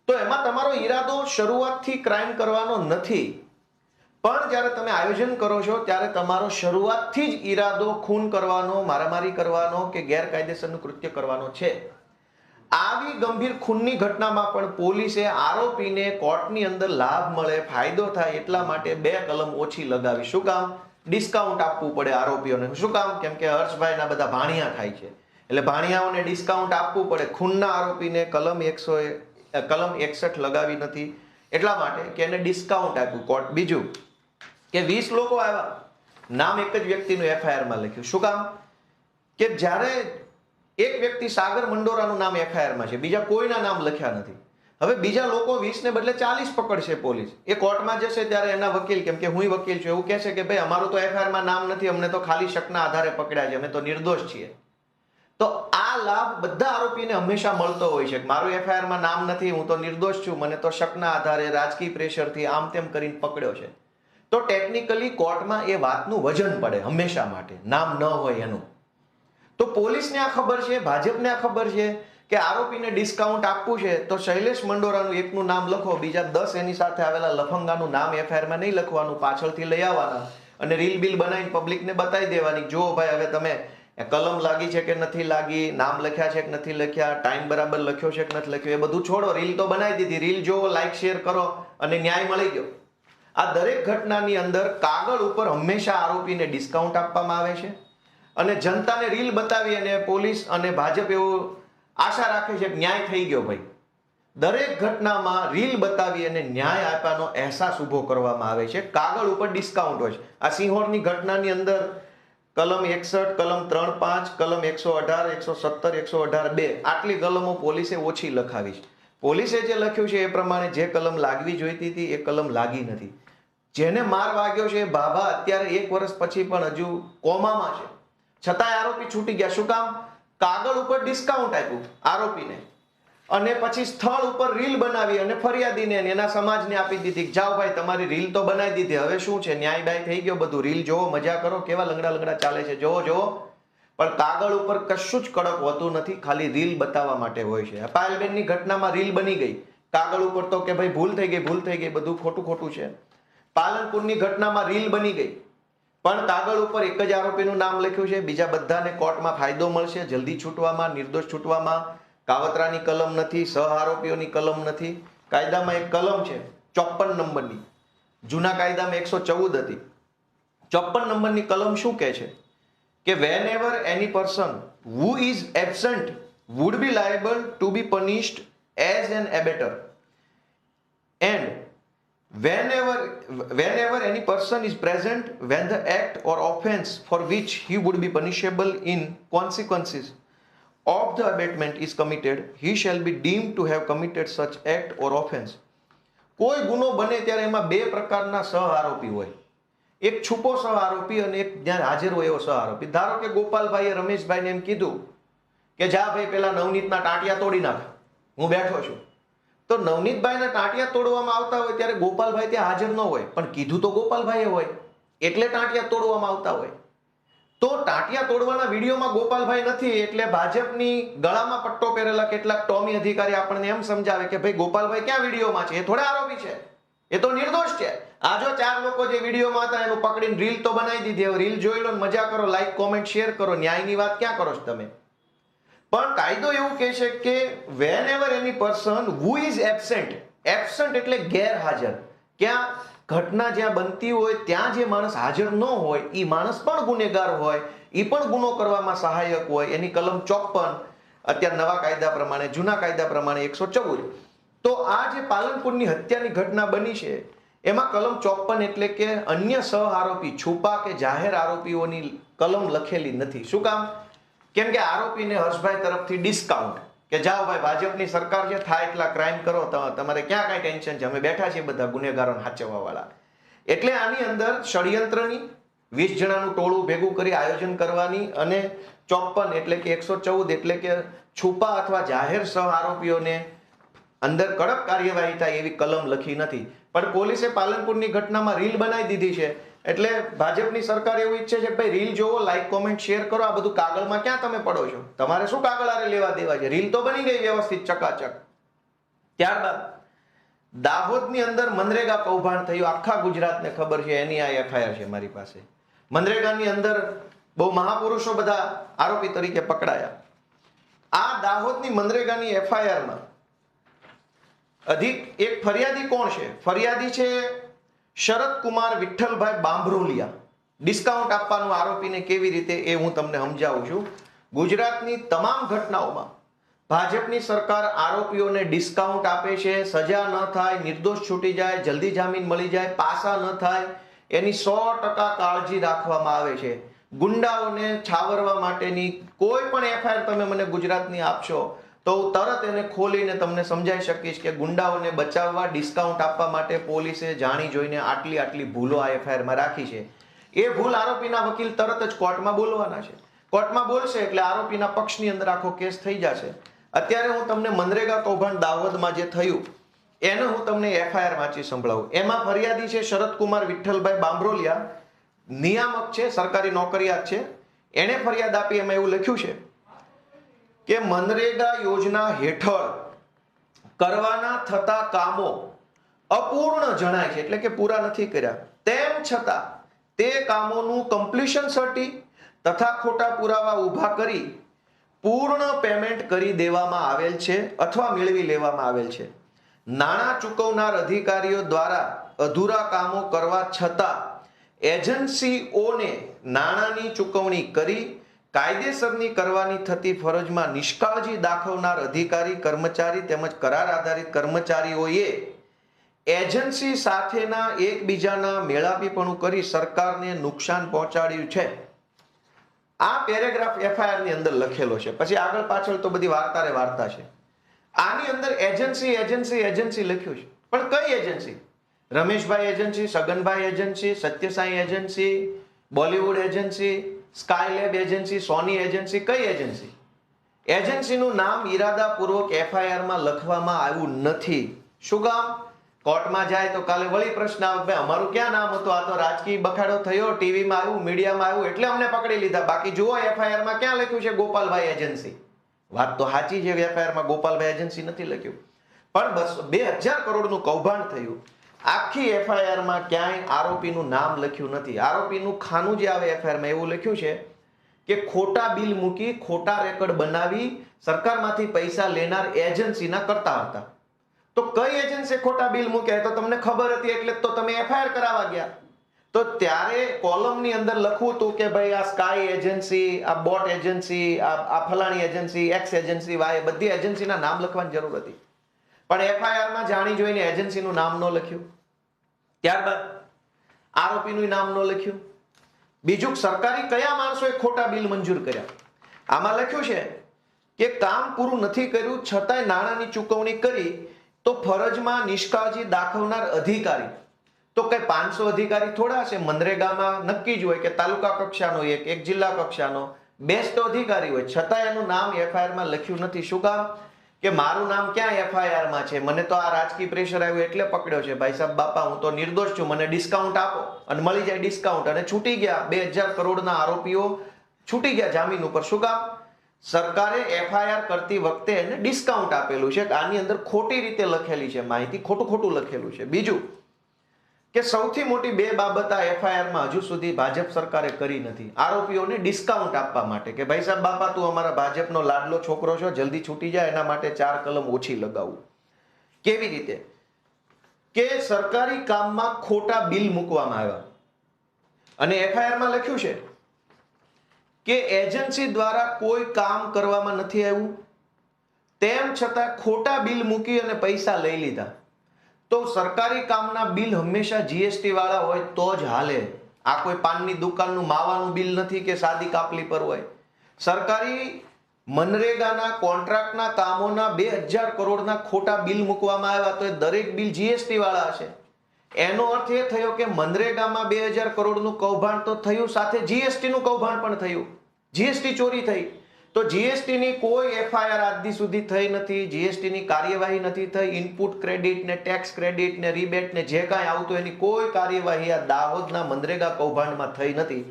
તો એમાં તમારો ઈરાદો શરૂઆતથી ક્રાઇમ કરવાનો નથી. પણ જ્યારે તમે આયોજન કરો છો ત્યારે તમારો શરૂઆતથી જ ઈરાદો ખૂન કરવાનો, મારામારી કરવાનો કે ગેરકાયદેસરનું કૃત્ય કરવાનો છે. આવી ગંભીર ખૂનની ઘટનામાં પણ પોલીસે આરોપીને કોર્ટની અંદર લાભ મળે, ફાયદો થાય એટલા માટે 2 કલમ ઓછી લગાવી. શું કામ? ડિસ્કાઉન્ટ આપવું પડે આરોપીઓને. શું કામ? કેમ કે હર્ષભાઈના બધા ભાણિયા થાય છે, એટલે ભાણિયાઓને ડિસ્કાઉન્ટ આપવું પડે. ખૂનના આરોપીને કલમ 61 લગાવી નથી એટલા માટે કે એને ડિસ્કાઉન્ટ આપ્યું કોર્ટ. બીજું કે 20 લોકો આવ્યા, નામ એક જ વ્યક્તિનું FIR માં લખ્યું. શું કામ? કે જ્યારે એક વ્યક્તિ સાગર મંડોરાનું નામ FIR માં છે, બીજા કોઈના નામ લખ્યા નથી. હવે બીજા લોકો 20 ને બદલે 40 પકડશે પોલીસ. એ કોર્ટમાં જશે ત્યારે એના વકીલ, કેમ કે હું વકીલ છું, એવું કહેશે કે ભાઈ અમારું તો FIR માં નામ નથી, અમને તો ખાલી શકના આધારે પકડ્યા છે, અમે તો નિર્દોષ છીએ. તો આ લાભ બધા આરોપીને હંમેશા મળતો હોય છે. મારું FIR માં નામ નથી, હું તો નિર્દોષ છું, મને તો શકના આધારે રાજકીય પ્રેશરથી આમ તેમ કરીને પકડ્યો છે. તો ટેકનિકલી કોર્ટમાં એ વાતનું વજન પડે હંમેશા માટે, નામ ન હોય એનું. તો પોલીસને આ ખબર છે, ભાજપને આ ખબર છે કે આરોપીને ડિસ્કાઉન્ટ આપવું છે, તો શૈલેષ મંડોરાનું એકનું નામ લખો, બીજા 10 એની સાથે આવેલા લફંગાનું નામ FIR માં નહીં લખવાનું, પાછળથી લઈ આવવાના અને રીલ બિલ બનાવીને પબ્લિકને બતાવી દેવાની. જો ભાઈ હવે તમે કલમ લાગી છે કે નથી લાગી, નામ લખ્યા છે કે નથી લખ્યા, ટાઈમ બરાબર લખ્યો છે કે નથી લખ્યો, એ બધું છોડો, રીલ તો બનાવી દીધી, રીલ જોવો, લાઈક શેર કરો અને ન્યાય મળી ગયો. આ દરેક ઘટનાની અંદર કાગળ ઉપર હંમેશા આરોપીને ડિસ્કાઉન્ટ આપવામાં આવે છે અને જનતાને રીલ બતાવી અને પોલીસ અને ભાજપ એવું આશા રાખે છે કે ન્યાય થઈ ગયો. ભાઈ દરેક ઘટનામાં રીલ બતાવી અને ન્યાય આપ્યાનો અહેસાસ ઉભો કરવામાં આવે છે. કાગળ ઉપર ડિસ્કાઉન્ટ હોય છે. આ સિંહોરની ઘટનાની અંદર કલમ 61, કલમ 3.5, કલમ 118, 117, 118(2) આટલી કલમો પોલીસે ઓછી લખાવી છે. પોલીસે જે લખ્યું છે એ પ્રમાણે જે કલમ લાગવી જોઈતી હતી એ કલમ લાગી નથી. જેને માર વાગ્યો છે એ બાબા અત્યારે 1 વર્ષ પછી પણ હજુ કોમામાં છે, છતાંય આરોપી છૂટી ગયા. શું કામ? કાગળ ઉપર ડિસ્કાઉન્ટ આપ્યું આરોપીને અને પછી સ્થળ ઉપર રીલ બનાવી અને ફરિયાદીને એના સમાજને આપી દીધી. જાઓ ભાઈ, તમારી રીલ તો બનાવી દીધી, હવે શું છે, ન્યાય બાય થઈ ગયો બધું, રીલ જોવો, મજા કરો, કેવા લંગડા લંગડા ચાલે છે, જોવો. પણ કાગળ ઉપર કશું જ કડક હોતું નથી, ખાલી રીલ બતાવવા માટે હોય છે. પાયલબેનની ઘટનામાં રીલ બની ગઈ, કાગળ ઉપર તો કે ભાઈ ભૂલ થઈ ગઈ, બધું ખોટું છે. પાલનપુરની ઘટનામાં રીલ બની ગઈ, પણ કાગળ ઉપર એક જ આરોપીનું નામ લખ્યું છે, બીજા બધાને કોર્ટમાં ફાયદો મળશે જલ્દી છૂટવામાં, નિર્દોષ છૂટવામાં. કાવતરાની કલમ નથી, સહ આરોપીઓની કલમ નથી. કાયદામાં એક કલમ છે 54 નંબરની, જૂના કાયદામાં 114 હતી. 54 નંબરની કલમ શું કહે છે કે whenever any person who is absent would be liable to be punished as an abettor, and whenever any person is present when the act or offense for which he would be punishable in consequences of the abatement is committed, he shall be deemed to have committed such act or offense. કોઈ ગુનો બને ત્યારે એમાં 2 પ્રકારના સહ આરોપી હોય. એક છુપો સહ આરોપી અને એક જ્યાં હાજર હોય એવો સહ આરોપી. ધારો કે ગોપાલભાઈએ રમેશભાઈને એમ કીધું કે જા ભાઈ પેલા નવનીતના ટાંટિયા તોડી નાખ, હું બેઠો છું. તો નવનીતભાઈના ટાંટિયા તોડવામાં આવતા હોય ત્યારે ગોપાલભાઈ ત્યાં હાજર ન હોય, પણ કીધું તો ગોપાલભાઈએ હોય એટલે ટાંટિયા તોડવામાં આવતા હોય. તો ટાંટિયા તોડવાના વિડીયોમાં ગોપાલભાઈ નથી એટલે ભાજપની ગળામાં પટ્ટો પહેરેલા કેટલાક ટોમી અધિકારી આપણને એમ સમજાવે કે ભાઈ ગોપાલભાઈ ક્યાં વિડીયોમાં છે, એ થોડા આરોપી છે, એ તો નિર્દોષ છે. આ જો 4 લોકો જે વિડીયોમાં હતા એનું પકડીને રીલ તો બનાવી દીધી. હવે રીલ જોઈ લો, મજા કરો, લાઈક કોમેન્ટ શેર કરો. ન્યાયની વાત ક્યાં કરો છો તમે? પણ કાયદો એવું કહે છે કે whenever any person who is absent, absent એટલે ગેરહાજર, ક્યાં ઘટના જ્યાં બનતી હોય ત્યાં જે માણસ હાજર ન હોય એ માણસ પણ ગુનેગાર હોય, એ પણ ગુનો કરવામાં સહાયક હોય. એની કલમ 54 અત્યારે નવા કાયદા પ્રમાણે, જૂના કાયદા પ્રમાણે 114. તો આ જે પાલનપુરની હત્યાની ઘટના બની છે એમાં કલમ 54 એટલે કે અન્ય સહ આરોપી, છુપા કે જાહેર આરોપીઓની કલમ લખેલી નથી. શું કામ? કેમ કે આરોપીને હર્ષભાઈ તરફથી ડિસ્કાઉન્ટ કે જાઓ ભાઈ ભાજપની સરકાર છે, થાય એટલા ક્રાઇમ કરો, તમારે ક્યાં કઈ ટેન્શન છે, અમે બેઠા છીએ બધા ગુનેગારોને હાચવવા વાળા. એટલે આની અંદર ષડયંત્રની 20 જણાનું ટોળું ભેગું કરી આયોજન કરવાની અને 54 એટલે કે 114 એટલે કે છુપા અથવા જાહેર સહ આરોપીઓને અંદર કડક કાર્યવાહી થાય એવી કલમ લખી નથી. પણ પોલીસે પાલનપુરની ઘટનામાં રીલ બનાવી દીધી છે એટલે ભાજપની સરકાર એવું ઈચ્છે છે કે ભાઈ રીલ જોવો, લાઈક કોમેન્ટ શેર કરો. આ બધું કાગળમાં ક્યાં તમે પડો છો? તમારે શું કાગળ આરે લેવા દેવા છે? રીલ તો બની ગઈ વ્યવસ્થિત ચકાચક. ત્યારબાદ દાહોદની અંદર મનરેગા કૌભાંડ થયું, આખા ગુજરાતને ખબર છે, એની આ એફઆઈઆર છે મારી પાસે. મનરેગાની અંદર બહુ મહાપુરુષો બધા આરોપી તરીકે પકડાયા. આ દાહોદની મનરેગાની એફઆઈઆરમાં એક ફરિયાદી કોણ છે? ફરિયાદી છે શરદકુમાર વિઠ્ઠલભાઈ બાંભરોલિયા. ડિસ્કાઉન્ટ આપવાનું આરોપીને કેવી રીતે એ હું તમને સમજાવું છું. ગુજરાતની તમામ ઘટનાઓમાં ભાજપની સરકાર આરોપીઓને ડિસ્કાઉન્ટ આપે છે, સજા ન થાય, નિર્દોષ છૂટી જાય, જલ્દી જામીન મળી જાય, પાસા ન થાય, એની 100% કાળજી રાખવામાં આવે છે. ગુંડાઓને છાવરવા માટેની કોઈ પણ એફઆઈઆર તમે મને ગુજરાતની આપશો તો હું તરત એને ખોલીને તમને સમજાવી શકીશ કે ગુંડાઓને બચાવવા, ડિસ્કાઉન્ટ આપવા માટે પોલીસે જાણી જોઈને આટલી ભૂલો આ એફઆઈઆરમાં રાખી છે. એ ભૂલ આરોપીના વકીલ તરત જ કોર્ટમાં બોલવાના છે. કોર્ટમાં બોલશે એટલે આરોપીના પક્ષની અંદર આખો કેસ થઈ જશે. અત્યારે હું તમને મનરેગા કૌભાંડ દાહોદમાં જે થયું એને હું તમને એફઆઈઆર વાંચી સંભળાવું. એમાં ફરિયાદી છે શરદકુમાર વિઠ્ઠલભાઈ બાંભરોલિયા, નિયામક છે, સરકારી નોકરિયાત છે. એને ફરિયાદ આપી, એમાં એવું લખ્યું છે કે મનરેગા યોજના હેઠળ કરવાના થતા કામો અપૂર્ણ જણાય છે, એટલે કે પૂરા નથી કર્યા. તેમ છતાં તે કામોનું કમ્પ્લીશન સર્ટી તથા ખોટા પુરાવા ઊભા કરી પૂર્ણ પેમેન્ટ કરી દેવામાં આવેલ છે અથવા મેળવી લેવામાં આવેલ છે. નાણાં ચૂકવનાર અધિકારીઓ દ્વારા અધૂરા કામો કરવા છતાં એજન્સીઓને નાણાંની ચૂકવણી કરી કાયદેસરની કરવાની થતી ફરજમાં નિષ્કાળજી દાખવનાર અધિકારી, કર્મચારી તેમજ કરાર આધારિત કર્મચારીઓએ એજન્સી સાથેના એકબીજાના મેળાપીપણું કરી સરકારને નુકસાન પહોંચાડ્યું છે. આ પેરેગ્રાફ એફઆઈઆર ની અંદર લખેલો છે. પછી આગળ પાછળ તો બધી વાર્તા છે. આની અંદર એજન્સી લખ્યું છે, પણ કઈ agency? Rameshbhai agency, Saganbhai agency, Satyasai agency, Bollywood agency, Skylab agency, Sony agency, કઈ એજન્સી? એજન્સીનું નામ ઈરાદાપૂર્વક એફઆઈઆરમાં લખવામાં આવ્યું નથી. શું કામ? કોર્ટમાં જાય તો કાલે વળી પ્રશ્ન આવે, ભાઈ અમારું ક્યાં નામ હતું? આ તો રાજકીય બખાડો થયો, ટીવીમાં આવ્યું, મીડિયામાં આવ્યું એટલે અમને પકડી લીધા. બાકી જુઓ એફઆઈઆરમાં ક્યાં લખ્યું છે ગોપાલભાઈ એજન્સી? વાત તો સાચી છે, એફઆઈઆરમાં ગોપાલભાઈ એજન્સી નથી લખ્યું, પણ 2000 કરોડનું કૌભાંડ થયું. આખી એફઆઈઆરમાં ક્યાંય આરોપીનું નામ લખ્યું નથી. આરોપીનું ખાનું જે આવે એફઆઈઆરમાં એવું લખ્યું છે કે ખોટા બિલ મૂકી, ખોટા રેકોર્ડ બનાવી સરકારમાંથી પૈસા લેનાર એજન્સીના કરતા હતા. તો કઈ એજન્સી ખોટા બિલ મૂક્યા તો તમને ખબર હતી એટલે તો તમે એફઆઈઆર કરાવવા ગયા. તો ત્યારે કોલમની અંદર લખવું હતું કે ભાઈ આ સ્કાય એજન્સી, આ બોટ એજન્સી, આ ફલાણી એજન્સી, એક્સ એજન્સી, વાય, બધી એજન્સીના નામ લખવાની જરૂર હતી. પણ એફઆઈઆરમાં જાણી જોઈને એજન્સીનું નામ ન લખ્યું. ત્યારબાદ આરોપીનું નામ ન લખ્યું. બીજું, સરકારી કયા માણસોએ ખોટા બિલ મંજૂર કર્યા? આમાં લખ્યું છે કે કામ પૂરું નથી કર્યું છતાંય નાણાંની ચૂકવણી કરી તો ફરજમાં નિષ્કાળજી દાખવનાર અધિકારી. તો કઈ 500 અધિકારી થોડા છે? મનરેગામાં નક્કી જ હોય કે તાલુકા કક્ષાનો એક જિલ્લા કક્ષાનો બેસ્ટ અધિકારી હોય, છતાં એનું નામ એફઆઈઆર માં લખ્યું નથી. શું કામ? કે મારું નામ ક્યાં એફઆઈઆર માં છે? મને તો આ રાજકીય પ્રેશર આવ્યું એટલે પકડ્યો છે. ભાઈ સાહેબ બાપા, હું તો નિર્દોષ છું, મને ડિસ્કાઉન્ટ આપો. અને મળી જાય ડિસ્કાઉન્ટ અને છૂટી ગયા. 2000 કરોડના આરોપીઓ છૂટી ગયા જામીન ઉપર. શું કામ? સરકારે એફઆઈઆર કરતી વખતે એને ડિસ્કાઉન્ટ આપેલું છે. આની અંદર ખોટી રીતે લખેલી છે માહિતી, ખોટું લખેલું છે. બીજું કે સૌથી મોટી બે બાબત આ એફઆઈઆર માં હજુ સુધી ભાજપ સરકારે કરી નથી, આરોપીઓને ડિસ્કાઉન્ટ આપવા માટે કે ભાઈ સાહેબ બાપા, તું અમારા ભાજપનો લાડલો છોકરો છો, જલ્દી છૂટી જાય, એના માટે 4 કલમ ઓછી લગાવવું. કેવી રીતે? કે સરકારી કામમાં ખોટા બિલ મૂકવામાં આવ્યા અને એફઆઈઆર માં લખ્યું છે કે એજન્સી દ્વારા કોઈ કામ કરવામાં નથી આવ્યું, તેમ છતાં ખોટા બિલ મૂકી અને પૈસા લઈ લીધા. તો સરકારી કામના બિલ હંમેશા જીએસટી વાળા હોય તો જ હાલે. આ કોઈ પાનની દુકાનનું માવાનું બિલ નથી કે સાદી કાપલી પર હોય. સરકારી મનરેગાના કોન્ટ્રાક્ટના કામોના 2000 કરોડના ખોટા બિલ મૂકવામાં આવ્યા, તો એ દરેક બિલ જીએસટી વાળા હશે. એનો અર્થ એ થયો કે મનરેગામાં 2000 કરોડનું કૌભાંડ તો થયું, સાથે જીએસટી નું કૌભાંડ પણ થયું, જીએસટી ચોરી થઈ. તો જીએસટી ની કોઈ એફઆઈઆર આજ સુધી થઈ નથી, જીએસટી ની કાર્યવાહી નથી થઈ. ઇનપુટ ક્રેડિટ ને ટેક્સ ક્રેડિટ ને રિબેટ ને જે કાંઈ આવતું એની કોઈ કાર્યવાહી આ દાહોદના મનરેગા કૌભાંડમાં થઈ નથી.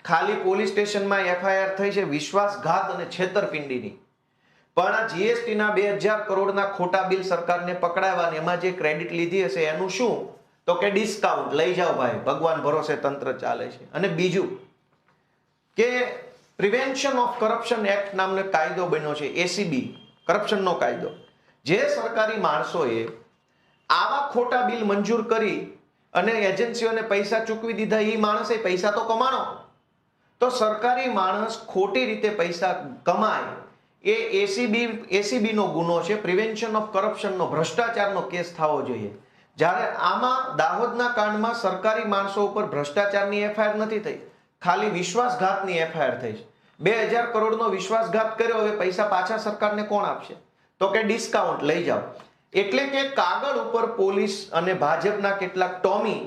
ખાલી પોલીસ સ્ટેશનમાં એફઆઈઆર થઈ છે વિશ્વાસઘાત અને છેતરપિંડીની. પણ આ જીએસટી ના 2000 કરોડના ખોટા બિલ સરકારને પકડાવ્યા ને એમાં જે ક્રેડિટ લીધી હશે એનું શું? તો કે ડિસ્કાઉન્ટ લઈ જાઓ ભાઈ, ભગવાન ભરોસે તંત્ર ચાલે છે. અને બીજું કે પ્રિવેન્શન ઓફ કરપ્શન એક્ટ નામનો કાયદો બન્યો છે, એસીબી કરપ્શનનો કાયદો. જે સરકારી માણસોએ આવા ખોટા બિલ મંજૂર કરી અને એજન્સીઓને પૈસા ચૂકવી દીધા, એ માણસે પૈસા તો કમાણો. તો સરકારી માણસ ખોટી રીતે પૈસા કમાય એ એસીબી નો ગુનો છે, પ્રિવેન્શન ઓફ કરપ્શનનો, ભ્રષ્ટાચારનો કેસ થવો જોઈએ. જ્યારે આમાં દાહોદના કાંડમાં સરકારી માણસો ઉપર ભ્રષ્ટાચારની એફઆઈઆર નથી થઈ, ખાલી વિશ્વાસઘાતની એફઆઈઆર થઈ છે. 2000 કરોડનો વિશ્વાસઘાત કર્યો, હવે પૈસા પાછા સરકારને કોણ આપશે? તો કે ડિસ્કાઉન્ટ લઈ જાઓ. એટલે કે કાગળ ઉપર પોલીસ અને ભાજપના કેટલાક ટોમી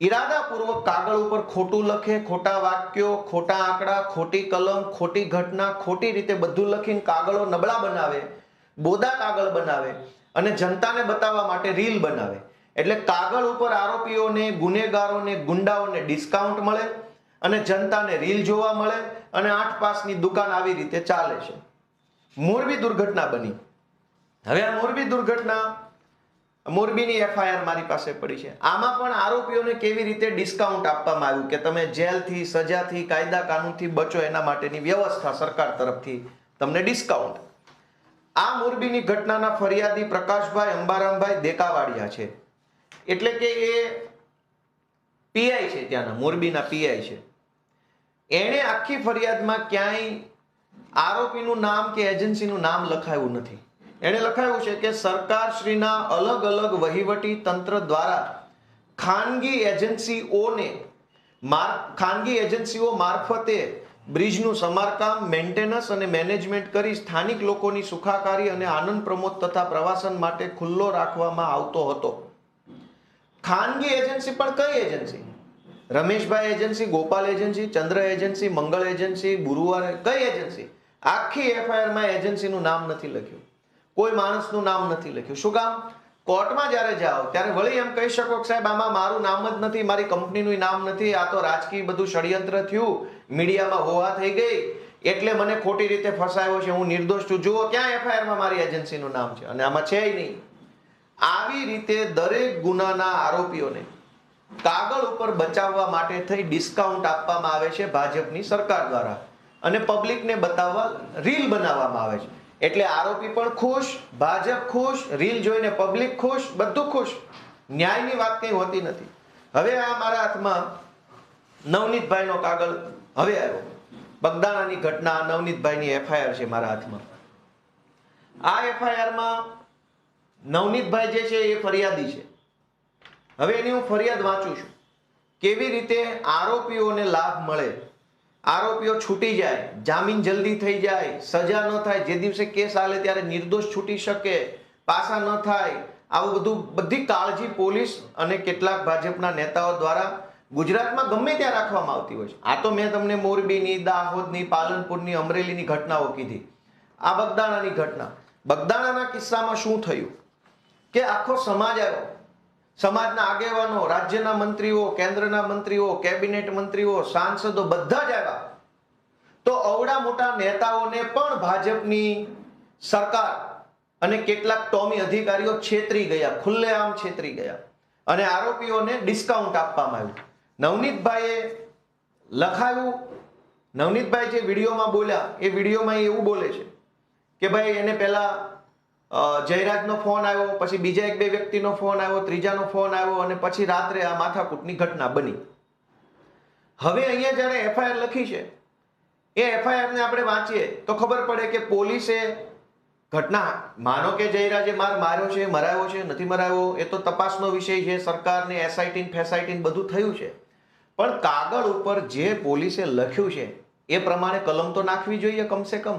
ઈરાદાપૂર્વક કાગળ ઉપર ખોટું લખે, ખોટા વાક્યો, ખોટા આંકડા, ખોટી કલમ, ખોટી ઘટના, ખોટી રીતે બધું લખીને કાગળો નબળા બનાવે, બોદા કાગળ બનાવે અને જનતાને બતાવવા માટે રીલ બનાવે. એટલે કાગળ ઉપર આરોપીઓને, ગુનેગારોને, ગુંડાઓને ડિસ્કાઉન્ટ મળે અને જનતાને રીલ જોવા મળે અને 8 પાસની દુકાન આવી રીતે ચાલે છે. મોરબી દુર્ઘટના બની. હવે આ મોરબી દુર્ઘટના, મોરબીની એફઆઈઆર મારી પાસે પડી છે. આમાં પણ આરોપીઓને કેવી રીતે ડિસ્કાઉન્ટ આપવામાં આવ્યું કે તમે જેલથી, સજાથી, કાયદા કાનૂનથી બચો એના માટેની વ્યવસ્થા સરકાર તરફથી તમને ડિસ્કાઉન્ટ. આ મોરબીની ઘટનાના ફરિયાદી પ્રકાશભાઈ અંબારામભાઈ દેકાવાડિયા છે. એટલે કે એ પીઆઈ છે, ત્યાંના મોરબીના પીઆઈ છે. એણે આખી ફરિયાદમાં ક્યાંય આરોપીનું નામ કે એજન્સીનું નામ લખાયું નથી. એણે લખાયું છે કે સરકારશ્રીના અલગ અલગ વહીવટી તંત્ર દ્વારા ખાનગી એજન્સીઓ મારફતે બ્રિજનું સમારકામ, મેન્ટેનન્સ અને મેનેજમેન્ટ કરી સ્થાનિક લોકોની સુખાકારી અને આનંદ પ્રમોદ તથા પ્રવાસન માટે ખુલ્લો રાખવામાં આવતો હતો. ખાનગી એજન્સી પણ કઈ agency? Rameshbhai agency, Gopal agency, ચંદ્ર એજન્સી, મંગળ એજન્સી, ગુરુવાર, કઈ એજન્સી? આખી એફઆઈઆર માં એજન્સીનું નામ નથી લખ્યું, કોઈ માણસનું નામ નથી લખ્યું. શું કામ? કોર્ટમાં જ્યારે જાઓ ત્યારે વળી એમ કહી શકો કે સાહેબ આમાં મારું નામ જ નથી, મારી કંપનીનું નામ નથી, આ તો રાજકીય બધું ષડયંત્ર થયું, મીડિયામાં હોવા થઈ ગઈ એટલે મને ખોટી રીતે ફસાયો છે, હું નિર્દોષ છું. જુઓ ક્યાં એફઆઈઆર માં મારી એજન્સીનું નામ છે અને આમાં છે નહીં. આવી રીતે દરેક ગુનાના આરોપીઓને કાગળ ઉપર બચાવવા માટે થઈ ડિસ્કાઉન્ટ આપવામાં આવે છે ભાજપની સરકાર દ્વારા અને પબ્લિકને બતાવવા રીલ બનાવવામાં આવે છે. એટલે આરોપી પણ ખુશ, ભાજપ ખુશ, રીલ જોઈને પબ્લિક ખુશ, બધું ખુશ. ન્યાયની વાત કઈ હોતી નથી. હવે આ મારા હાથમાં નવનીતભાઈનો કાગળ હવે આવ્યો. બગદાણાની ઘટના, નવનીતભાઈની એફઆઈઆર છે મારા હાથમાં. આ એફઆઈઆર માં નવનીતભાઈ જે છે એ ફરિયાદી છે. હવે એની હું ફરિયાદ વાંચું છું. કેવી રીતે આરોપીઓને લાભ મળે, આરોપીઓ છૂટી જાય, જામીન જલ્દી થઈ જાય, સજા ન થાય, જે દિવસે કેસ હાલે ત્યારે નિર્દોષ છૂટી શકે, પાસા ન થાય, આવું બધું બધી કાળજી પોલીસ અને કેટલાક ભાજપના નેતાઓ દ્વારા ગુજરાતમાં ગમે ત્યાં રાખવામાં આવતી હોય છે. આ તો મેં તમને મોરબીની, દાહોદની, પાલનપુરની, અમરેલીની ઘટનાઓ કીધી. આ બગદાણાની ઘટના. બગદાણાના કિસ્સામાં શું થયું કે આખો સમાજ આવ્યો, સમાજના આગેવાનો, રાજ્યના મંત્રીઓ, કેન્દ્રના મંત્રીઓ, કેબિનેટ મંત્રીઓ, સાંસદો બધા જ આવ્યા. તો અવડા મોટા નેતાઓને પણ ભાજપની સરકાર અને કેટલાક ટોમી અધિકારીઓ છેતરી ગયા, ખુલ્લેઆમ છેતરી ગયા અને આરોપીઓને ડિસ્કાઉન્ટ આપવામાં આવ્યું. નવનીતભાઈએ લખાયું, નવનીતભાઈ જે વિડીયોમાં બોલ્યા એ વિડીયોમાં એવું બોલે છે કે ભાઈ એને પહેલા જયરાજનો ફોન આવ્યો, પછી બીજા એક બે વ્યક્તિનો ફોન આવ્યો, ત્રીજાનો ફોન આવ્યો અને પછી રાત્રે આ માથાકૂટની ઘટના બની. હવે અહીંયા જ્યારે એફઆઈઆર લખી છે એ એફઆઈઆર ને આપણે વાંચીએ તો ખબર પડે કે પોલીસે ઘટના, માનો કે જયરાજે માર્યો છે, મરાયો છે, નથી મરાયો, એ તો તપાસનો વિષય છે. સરકારને એસઆઈટી ફેસઆઈટી બધું થયું છે, પણ કાગળ ઉપર જે પોલીસે લખ્યું છે એ પ્રમાણે કલમ તો નાખવી જોઈએ કમસે કમ.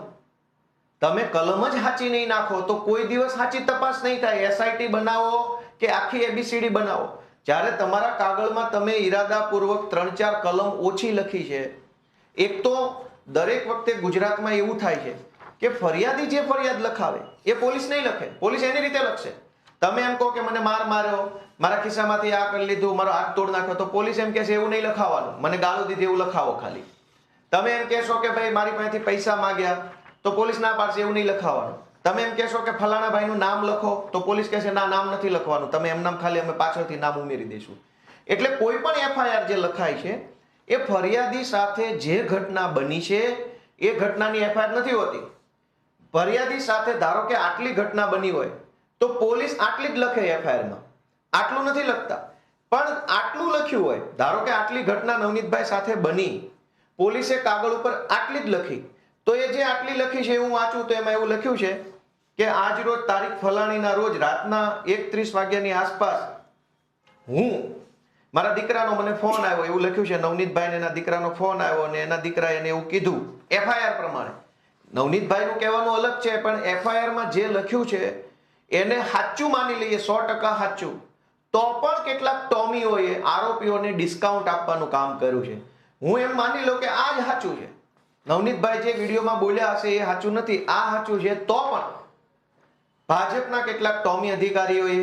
તમે કલમ જ સાચી નહીં નાખો તો કોઈ દિવસ સાચી તપાસ નહીં થાય. એસઆઈટી બનાવો કે આખી એબીસીડી બનાવો, જ્યારે તમારા કાગળમાં તમે ઈરાદાપૂર્વક 3-4 કલમ ઓછી લખી છે. એક તો દરેક વખતે ગુજરાતમાં એવું થાય છે કે ફરિયાદી જે ફરિયાદ લખાવે એ પોલીસ નહીં લખે, પોલીસ એની રીતે લખશે. તમે એમ કહો કે મને માર્યો, મારા ખિસ્સામાંથી આ કરી લીધું, મારો હાથ તોડ નાખ્યો, તો પોલીસ એમ કહેશે એવું નહીં લખાવવાનું, મને ગાળો દીધી એવું લખાવો ખાલી. તમે એમ કહેશો કે ભાઈ મારી પાસેથી પૈસા માંગ્યા, તો પોલીસ ના પાડશે એવું નહીં લખાવવાનું. તમે એમ કહેશો કે ફલાણા ભાઈનું નામ લખો, તો પોલીસ કહેશે ના, નામ નથી લખવાનું, તમે એમ નામ ખાલી અમે પાછળથી નામ ઉમેરી દઈશું. એટલે કોઈ પણ એફઆઈઆર જે લખાય છે એ ફરિયાદી સાથે જે ઘટના બની છે એ ઘટનાની એફઆઈઆર નથી હોતી. ફરિયાદી સાથે ધારો કે આટલી ઘટના બની હોય તો પોલીસ આટલી જ લખે એફઆઈઆરમાં, આટલું નથી લખતા. પણ આટલું લખ્યું હોય, ધારો કે આટલી ઘટના નવનીતભાઈ સાથે બની, પોલીસે કાગળ ઉપર આટલી જ લખી, તો એ જે આટલી લખી છે હું વાંચું તો એમાં એવું લખ્યું છે કે આજ રોજ તારીખ ફલાણીના રોજ રાતના 1:30 વાગ્યાની આસપાસ હું, મારા દીકરાનો મને ફોન આવ્યો, એવું લખ્યું છે. નવનીતભાઈને એના દીકરાનો ફોન આવ્યો અને એના દીકરાએ એને એવું કીધું એફઆઈઆર પ્રમાણે. નવનીતભાઈનું કહેવાનું અલગ છે, પણ એફઆઈઆરમાં જે લખ્યું છે એને સાચું માની લઈએ, 100% સાચું, તો પણ કેટલાક ટોમીઓએ આરોપીઓને ડિસ્કાઉન્ટ આપવાનું કામ કર્યું છે. હું એમ માની લઉં કે આ જ સાચું છે. નવનીતભાઈ જે વિડીયોમાં બોલ્યા હશે એ સાચું નથી, આ સાચું છે, તો પણ ભાજપના કેટલાક ટોમી અધિકારીઓએ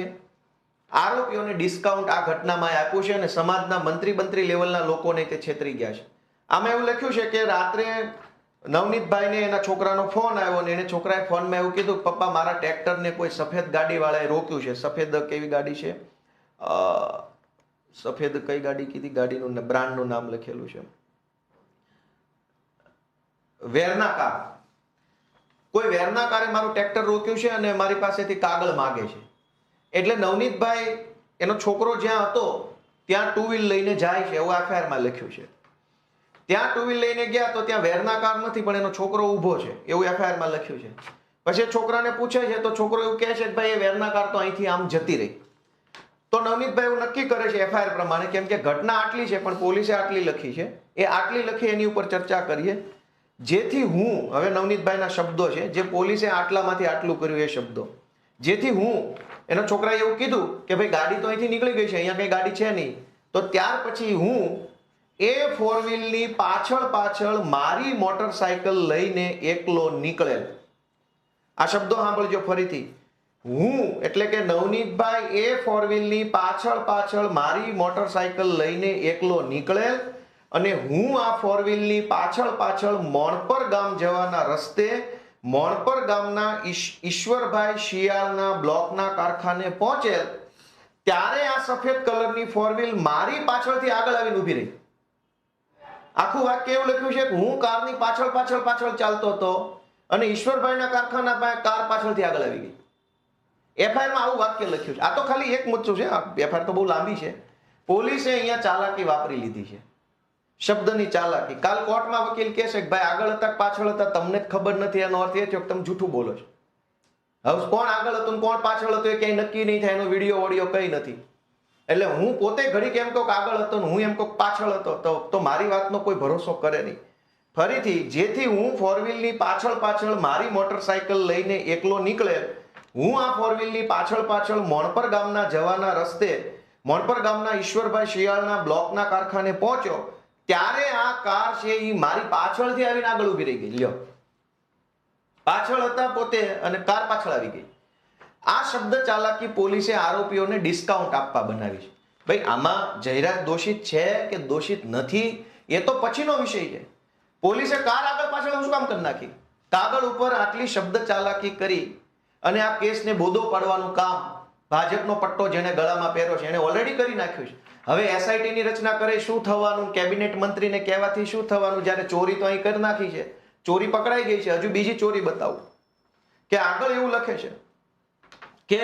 આરોપીઓને ડિસ્કાઉન્ટ આ ઘટનામાં આપ્યું છે અને સમાજના મંત્રી લેવલના લોકોને તે છેતરી ગયા છે. આમાં એવું લખ્યું છે કે રાત્રે નવનીતભાઈને એના છોકરાનો ફોન આવ્યો અને એને છોકરાએ ફોનમાં એવું કીધું, પપ્પા મારા ટ્રેક્ટરને કોઈ સફેદ ગાડીવાળાએ રોક્યું છે. સફેદ કેવી ગાડી છે? સફેદ કઈ ગાડી કીધી? ગાડીનું બ્રાન્ડનું નામ લખેલું છે, વેરના કાર. કોઈ વેરના કારે મારું ટ્રેક્ટર રોક્યું છે અને મારી પાસેથી કાગળ માગે છે. એટલે નવનીતભાઈ એનો છોકરો જ્યાં હતો ત્યાં ટુ વ્હીલ લઈને જાય છે એવું એફઆઈઆરમાં લખ્યું છે. ત્યાં ટુ વ્હીલ લઈને ગયા તો ત્યાં વેરના કાર નથી, પણ એનો છોકરો ઊભો છે એવું એફઆઈઆરમાં લખ્યું છે. પછી છોકરાને પૂછે છે તો છોકરો એવું કહે છે કે ભાઈ એ વેરના કાર તો અહીંથી આમ જતી રહી. તો નવનીતભાઈ એવું નક્કી કરે છે એફઆઈઆર પ્રમાણે, કેમ કે ઘટના આટલી છે પણ પોલીસે આટલી લખી છે, એ આટલી લખી એની ઉપર ચર્ચા કરીએ. જેથી હું, હવે નવનીતભાઈના શબ્દો છે, જે પોલીસે આટલામાંથી આટલું કર્યું એ શબ્દો, જેથી હું, એનો છોકરાએ એવું કીધું કે ભાઈ ગાડી તો અહીંથી નીકળી ગઈ છે, અહીંયા કઈ ગાડી છે નહીં, તો ત્યાર પછી હું એ 4 વ્હીલની પાછળ મારી મોટરસાયકલ લઈને એકલો નીકળેલ. આ શબ્દો સાંભળજો ફરીથી. હું એટલે કે નવનીતભાઈ એ 4 વ્હીલની પાછળ મારી મોટરસાયકલ લઈને એકલો નીકળેલ અને હું આ 4 વ્હીલની પાછળ મોણપર ગામ જવાના રસ્તે મોણપર ગામના ઈશ્વરભાઈ શિયાળના બ્લોકના કારખાને પહોંચેલ, ત્યારે આ સફેદ કલરની 4 વ્હીલ મારી પાછળથી આગળ આવીને ઊભી રહી. આખું વાક્ય એવું લખ્યું છે કે હું કારની પાછળ ચાલતો હતો અને ઈશ્વરભાઈના કારખાના પાસે કાર પાછળથી આગળ આવી ગઈ. એફઆઈઆરમાં આવું વાક્ય લખ્યું છે. આ તો ખાલી એક મુદ્દો છે, એફઆઈઆર તો બહુ લાંબી છે. પોલીસે અહીંયા ચાલાકી વાપરી લીધી છે, શબ્દની ચાલાકી. કાલ કોર્ટમાં વકીલ કહેશે કે ભાઈ આગળ હતા પાછળ હતા તમને જ ખબર નથી, એનો અર્થ એ છે કે તમે જૂઠું બોલો છો. હવે કોણ આગળ હતું કોણ પાછળ હતું એ ક્યાંય નક્કી નહીં થાય, એનો વિડીયો ઓડિયો કઈ નથી. એટલે હું પોતે ઘડીક એમ કહું કે આગળ હતો ને હું એમ કહું પાછળ હતો તો મારી વાતનો કોઈ ભરોસો કરે નહીં. ફરીથી, જેથી હું 4 વ્હીલની પાછળ મારી મોટરસાયકલ લઈને એકલો નીકળે, હું આ ફોર વ્હીલની પાછળ મોણપર ગામના જવાના રસ્તે મોણપર ગામના ઈશ્વરભાઈ શિયાળના બ્લોકના કારખાને પહોંચ્યો ત્યારે આ કાર છે એ મારી પાછળથી આવીને આગળ ઊભી રહી ગઈ. લ્યો, પાછળ હતા પોતે અને કાર પાછળ આવી ગઈ. આ શબ્દ ચાલાકી પોલીસે આરોપીઓને ડિસ્કાઉન્ટ આપવા બનાવી છે. ભાઈ, આમાં જયરાજ દોષિત છે કે દોષિત નથી એ તો પછીનો વિષય છે. પોલીસે કાર આગળ પાછળ શું કામ કરી નાખી? કાગળ ઉપર આટલી શબ્દ ચાલાકી કરી અને આ કેસને બોદો પાડવાનું કામ ભાજપનો પટ્ટો જેને ગળામાં પહેર્યો છે એને ઓલરેડી કરી નાખ્યું છે. હવે એસઆઈટી ની રચના કરે શું થવાનું? કેબિનેટ મંત્રીને કહેવાથી શું થવાનું? જ્યારે ચોરી તો અહીં કરી નાખી છે, ચોરી પકડાઈ ગઈ છે, હજુ બીજી ચોરી બતાવું કે આગળ એવું લખે છે કે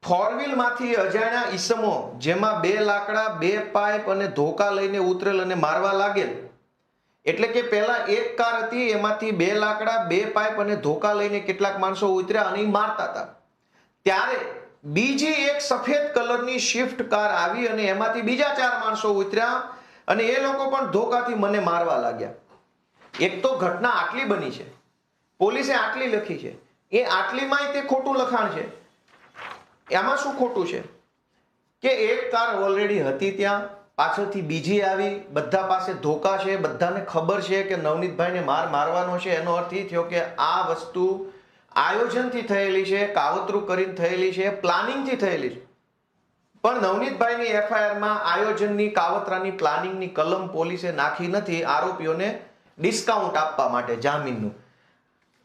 ફોર વ્હીલ માંથી અજાણ્યા ઈસમો જેમાં 2 લાકડા 2 પાઇપ અને ધોકા લઈને ઉતરેલ અને મારવા લાગેલ. એટલે કે પહેલા એક કાર હતી, એમાંથી 2 લાકડા 2 પાઇપ અને ધોકા લઈને કેટલાક માણસો ઉતર્યા અને મારતા હતા. ત્યારે બીજી એક સફેદ કલરની સ્વિફ્ટ કાર આવી અને એમાંથી બીજા 4 માણસો ઉતર્યા અને એ લોકો પણ ધોકાથી મને મારવા લાગ્યા. એક તો ઘટના આટલી બની છે, પોલીસે આટલી લખી છે, એ આટલીમાં તે ખોટું લખાણ છે. એમાં શું ખોટું છે કે એક કાર ઓલરેડી હતી ત્યાં, પાછળથી બીજી આવી, બધા પાસે ધોકા છે, બધાને ખબર છે કે નવનીતભાઈને મારવાનો છે. એનો અર્થ એ થયો કે આ વસ્તુ આયોજનથી થયેલી છે, કાવતરું કરીને થયેલી છે, પ્લાનિંગથી થયેલી છે. પણ નવનીતભાઈની એફઆઈઆરમાં આયોજનની, કાવતરાની, પ્લાનિંગની કલમ પોલીસે નાખી નથી આરોપીઓને ડિસ્કાઉન્ટ આપવા માટે જામીનનું.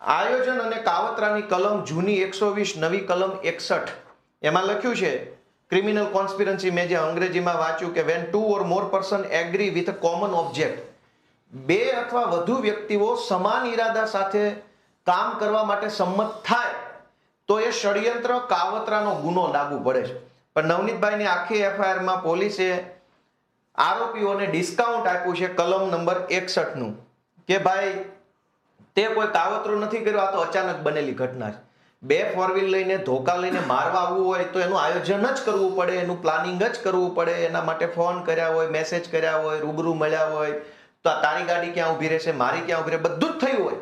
આયોજન અને કાવતરાની કલમ જૂની 120, નવી કલમ 61, એમાં લખ્યું છે ક્રિમિનલ કોન્સ્પિરન્સી. મેં જે અંગ્રેજીમાં વાંચ્યું કે van 2 or more person agree with a common object, 2 અથવા વધુ વ્યક્તિઓ સમાન ઈરાદા સાથે કામ કરવા માટે સંમત થાય તો એ ષડયંત્ર, કાવતરાનો ગુનો લાગુ પડે છે. પણ નવનીતભાઈની આખી એફઆઈઆરમાં પોલીસે આરોપીઓને ડિસ્કાઉન્ટ આપ્યું છે કલમ નંબર 61 નું કે ભાઈ તે કોઈ કાવતરું નથી કર્યું, આ તો અચાનક બનેલી ઘટના છે. 2 ફોર વ્હીલ લઈને ધોકા લઈને મારવા આવવું હોય તો એનું આયોજન જ કરવું પડે, એનું પ્લાનિંગ જ કરવું પડે, એના માટે ફોન કર્યા હોય, મેસેજ કર્યા હોય, રૂબરૂ મળ્યા હોય, તો તારી ગાડી ક્યાં ઊભી રહેશે, મારી ક્યાં ઊભી રહે, બધું જ થયું હોય.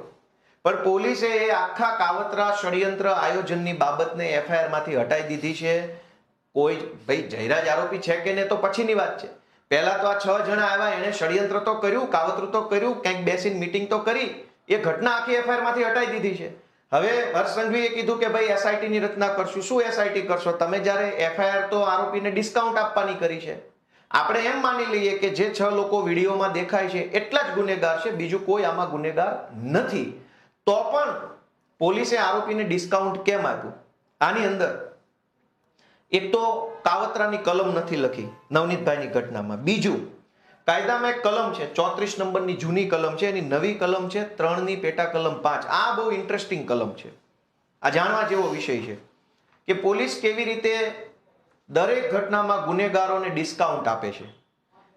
પણ પોલીસે એ આખા કાવતરા, ષડયંત્ર, આયોજનની બાબતને એફઆઈઆર માંથી હટાવી દીધી છે. કોઈ ભાઈ જયરાજ આરોપી છે કે નહીં તો પછીની વાત છે. પહેલા તો આ 6 જણા આવ્યા, એને ષડયંત્ર તો કર્યું, કાવતરું તો કર્યું, ક્યાંક બેસીને મીટિંગ તો કરી, એ ઘટના આખી એફઆઈઆર માંથી હટાવી દીધી છે. હવે હર્ષ સંઘવીએ કીધું કે ભાઈ એસઆઈટી ની રચના કરશું. શું એસઆઈટી કરશો તમે? જ્યારે એફઆઈઆર તો આરોપીને ડિસ્કાઉન્ટ આપવાની કરી છે. આપણે એમ માની લઈએ કે જે 6 લોકો વિડીયોમાં દેખાય છે એટલા જ ગુનેગાર છે, બીજું કોઈ આમાં ગુનેગાર નથી. તો પણ પોલીસે આરોપીને ડિસ્કાઉન્ટ કેમ આપ્યું? આની અંદર એક તો કાવતરાની કલમ નથી લખી નવનીતભાઈની ઘટનામાં. બીજું, કાયદામાં એક કલમ છે 34 નંબરની જૂની કલમ છે, એની નવી કલમ છે 3 ની પેટા કલમ 5. આ બહુ ઇન્ટરેસ્ટિંગ કલમ છે, આ જાણવા જેવો વિષય છે કે પોલીસ કેવી રીતે દરેક ઘટનામાં ગુનેગારોને ડિસ્કાઉન્ટ આપે છે.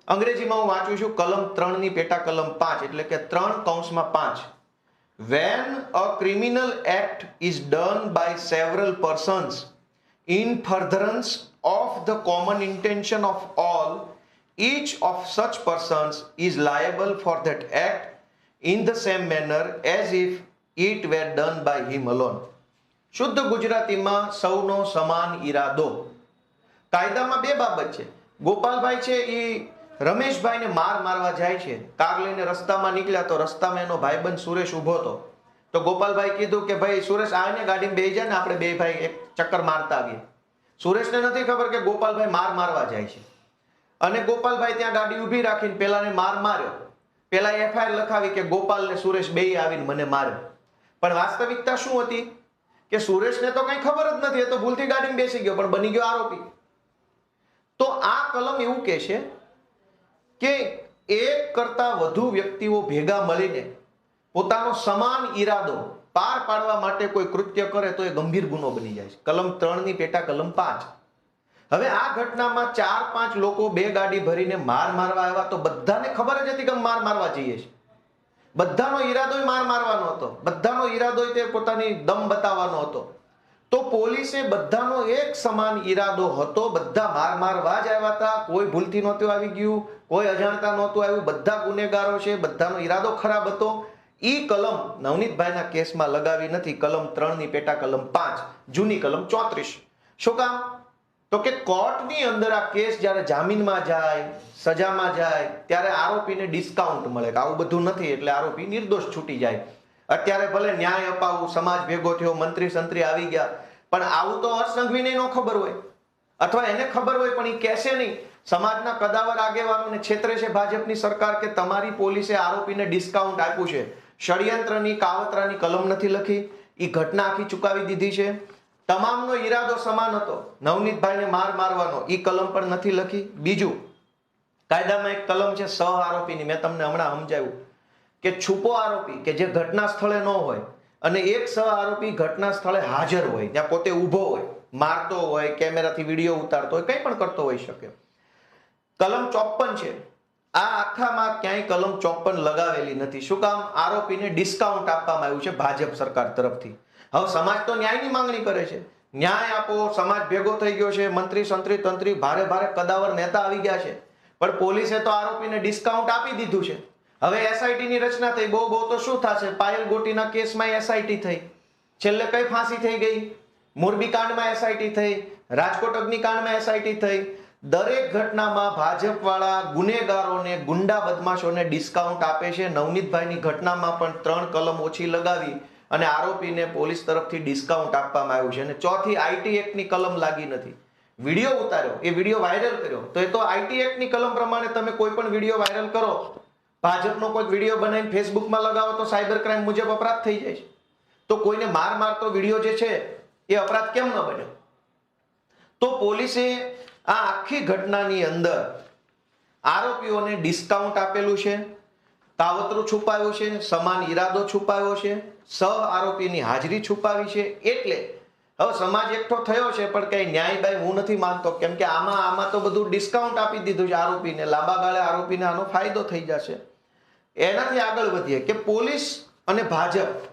અંગ્રેજીમાં હું વાંચું છું કલમ 3 ની પેટા કલમ 5, એટલે કે 3(5). When a criminal act is done by several persons in furtherance of the common intention of all, each of such persons is liable for that act in the same manner as if it were done by him alone. શુદ્ધ ગુજરાતીમાં સૌનો સમાન ઈરાદો. કાયદામાં 2 બાબત છે. ગોપાલભાઈ છે એ રમેશભાઈને મારવા જાય છે, કાર લઈને રસ્તામાં નીકળ્યા તો રસ્તામાં એનો ભાઈબંધ સુરેશ ઊભો હતો. તો ગોપાલભાઈ કીધું કે ભાઈ સુરેશ આવીને ગાડીમાં બેસી જાય ને આપણે 2 ભાઈ એક ચક્કર મારતા આવીએ. સુરેશને નથી ખબર કે ગોપાલભાઈ મારવા જાય છે અને ગોપાલભાઈ ત્યાં ગાડી ઊભી રાખીને પેલાને માર્યો. પેલા એફઆઈઆર લખાવી કે ગોપાલ ને સુરેશ બેય આવીને મને માર્યો. પણ વાસ્તવિકતા શું હતી કે સુરેશને તો કઈ ખબર જ નથી, એ તો ભૂલથી ગાડીમાં બેસી ગયો પણ બની ગયો આરોપી. તો આ કલમ એવું કહે છે કે એક કરતા વધુ વ્યક્તિઓ ભેગા મળીને પોતાનો સમાન ઈરાદો પાર પાડવા માટે કોઈ કૃત્ય કરે તો એ ગંભીર ગુનો બની જાય છે. કલમ 3 ની પેટા કલમ 5. હવે આ ઘટનામાં 4-5 લોકો 2 ગાડી ભરીને મારવા આવ્યા તો બધાને ખબર જ હતી કે મારવા જઈએ છે. બધાનો ઈરાદો મારવાનો હતો, બધાનો ઈરાદો તે પોતાની દમ બતાવવાનો હતો. તો પોલીસે બધાનો એક સમાન ઈરાદો હતો, બધા મારવા જ આવ્યા હતા, કોઈ ભૂલથી નહોતું આવી ગયું, કોઈ અજાણતા નહોતું આવ્યું, બધા ગુનેગારો છે, બધાનો ઈરાદો ખરાબ હતો. ઈ કલમ નવનીતભાઈના કેસમાં લગાવી નથી, કલમ 3 ની પેટા કલમ 5, જૂની કલમ 34. શું કામ? તો કે કોર્ટની અંદર આ કેસ જ્યારે જામીનમાં જાય, સજામાં જાય, ત્યારે આરોપીને ડિસ્કાઉન્ટ મળે કે આવું બધું નથી એટલે આરોપી નિર્દોષ છૂટી જાય. અત્યારે ભલે ન્યાય અપાવું, સમાજ ભેગો થયો, મંત્રી સંત્રી આવી ગયા, પણ આવું તો હર્ષ સંઘવીને ન ખબર હોય, અથવા એને ખબર હોય પણ એ કહેશે નહીં. સમાજના કદાવર આગેવાનોને છેતરે છે ભાજપની સરકાર કે તમારી પોલીસે આરોપીને ડિસ્કાઉન્ટ આપ્યું છે. ષડયંત્રની કાવતરાની કલમ નથી લખી, એ ઘટના આખી ચુકાવી દીધી છે. તમામનો ઈરાદો સમાન હતો, નવનીતભાઈને મારવાનો, એ કલમ પણ નથી લખી. બીજું, કાયદામાં એક કલમ છે સહ આરોપીની, મેં તમને હમણાં સમજાવ્યું કે છુપો આરોપી કે જે ઘટના સ્થળે ન હોય અને એક સહ આરોપી ઘટના સ્થળે હાજર હોય, ત્યાં પોતે ઊભો હોય, મારતો હોય, કેમેરાથી વિડીયો ઉતારતો હોય, કંઈ પણ કરતો હોઈ શકે. કલમ 54 છે. આ આખામાં ક્યાંય કલમ 54 લગાવેલી નથી. શું કામ? આરોપીને ડિસ્કાઉન્ટ આપવામાં આવ્યું છે ભાજપ સરકાર તરફથી. હવે સમાજ તો ન્યાયની માંગણી કરે છે, ન્યાય આપો, સમાજ ભેગો થઈ ગયો છે, મંત્રી સંત્રી તંત્રી ભારે કદાવર નેતા આવી ગયા છે, પણ પોલીસે તો આરોપીને ડિસ્કાઉન્ટ આપી દીધું છે. હવે એસઆઈટી ની રચના થઈ, બહુ તો શું થશે? પાયલ ગોટીના કેસમાં એસઆઈટી થઈ, છેલ્લે કઈ ફાંસી થઈ ગઈ? મોરબી કાંડમાં એસઆઈટી થઈ, રાજકોટ અગ્નિકાંડમાં એસઆઈટી થઈ. દરેક ઘટનામાં ભાજપ વાળા ગુનેગારોને, ગુંડા બદમાશોને ડિસ્કાઉન્ટ આપે છે. નવનીતભાઈની ઘટનામાં પણ 3 કલમ ઓછી લગાવી અને આરોપીને પોલીસ તરફથી ડિસ્કાઉન્ટ આપવામાં આવ્યું છે. અને ચોથી આઈટી એક્ટની કલમ લાગી નથી. વિડીયો ઉતાર્યો, એ વિડીયો વાયરલ કર્યો, તો એ તો આઈટી એક્ટની કલમ પ્રમાણે તમે કોઈ પણ વિડીયો વાયરલ કરો, ભાજપનો કોઈ વિડીયો બનાવીને ફેસબુકમાં લગાવો તો સાયબર ક્રાઇમ મુજબ અપરાધ થઈ જાય છે. તો કોઈને મારતો વિડીયો જે છે એ અપરાધ કેમ ન બને? તો પોલીસે આ આખી ઘટનાની અંદર આરોપીઓને ડિસ્કાઉન્ટ આપેલું છે, કાવતરું છુપાવ્યું છે, સમાન ઈરાદો છુપાવ્યો છે, સહ આરોપીની હાજરી છુપાવી છે. એટલે હવે સમાજ એકઠો થયો છે, પણ કઈ ન્યાય બાય હું નથી માનતો, કેમ કે આમાં તો બધું ડિસ્કાઉન્ટ આપી દીધું છે આરોપીને. લાંબા ગાળે આરોપીને આનો ફાયદો થઈ જશે. એનાથી આગળ વધીએ કે પોલીસ અને ભાજપ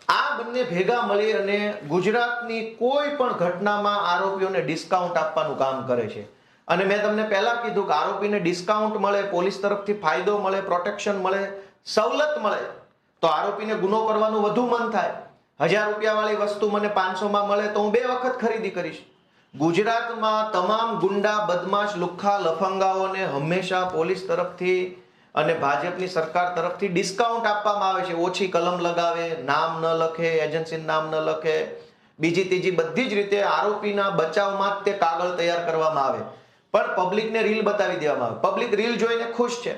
આ બંને ભેગા મળી અને ગુજરાતની કોઈ પણ ઘટનામાં આરોપીઓને ડિસ્કાઉન્ટ આપવાનું કામ કરે છે. અને મેં તમને પહેલા કીધું કે આરોપીને ડિસ્કાઉન્ટ મળે, પોલીસ તરફથી ફાયદો મળે, પ્રોટેક્શન મળે, સવલત મળે, તો આરોપીને ગુનો કરવાનું વધુ મન થાય. 1000 રૂપિયા વાળી વસ્તુ મને 500 માં મળે તો હું 2 વખત ખરીદી કરીશ. ગુજરાતમાં તમામ ગુંડા, બદમાશ, લુખ્ખા, લફંગાઓને હંમેશા પોલીસ તરફથી અને ભાજપની સરકાર તરફથી ડિસ્કાઉન્ટ આપવામાં આવે છે. ઓછી કલમ લગાવે, નામ ન લખે, એજન્સીનું નામ ન લખે, બીજી ત્રીજી બધી જ રીતે આરોપીના બચાવમાં જ તે કાગળ તૈયાર કરવામાં આવે. પણ પબ્લિકને રીલ બતાવી દેવામાં આવે. પબ્લિક રીલ જોઈને ખુશ છે.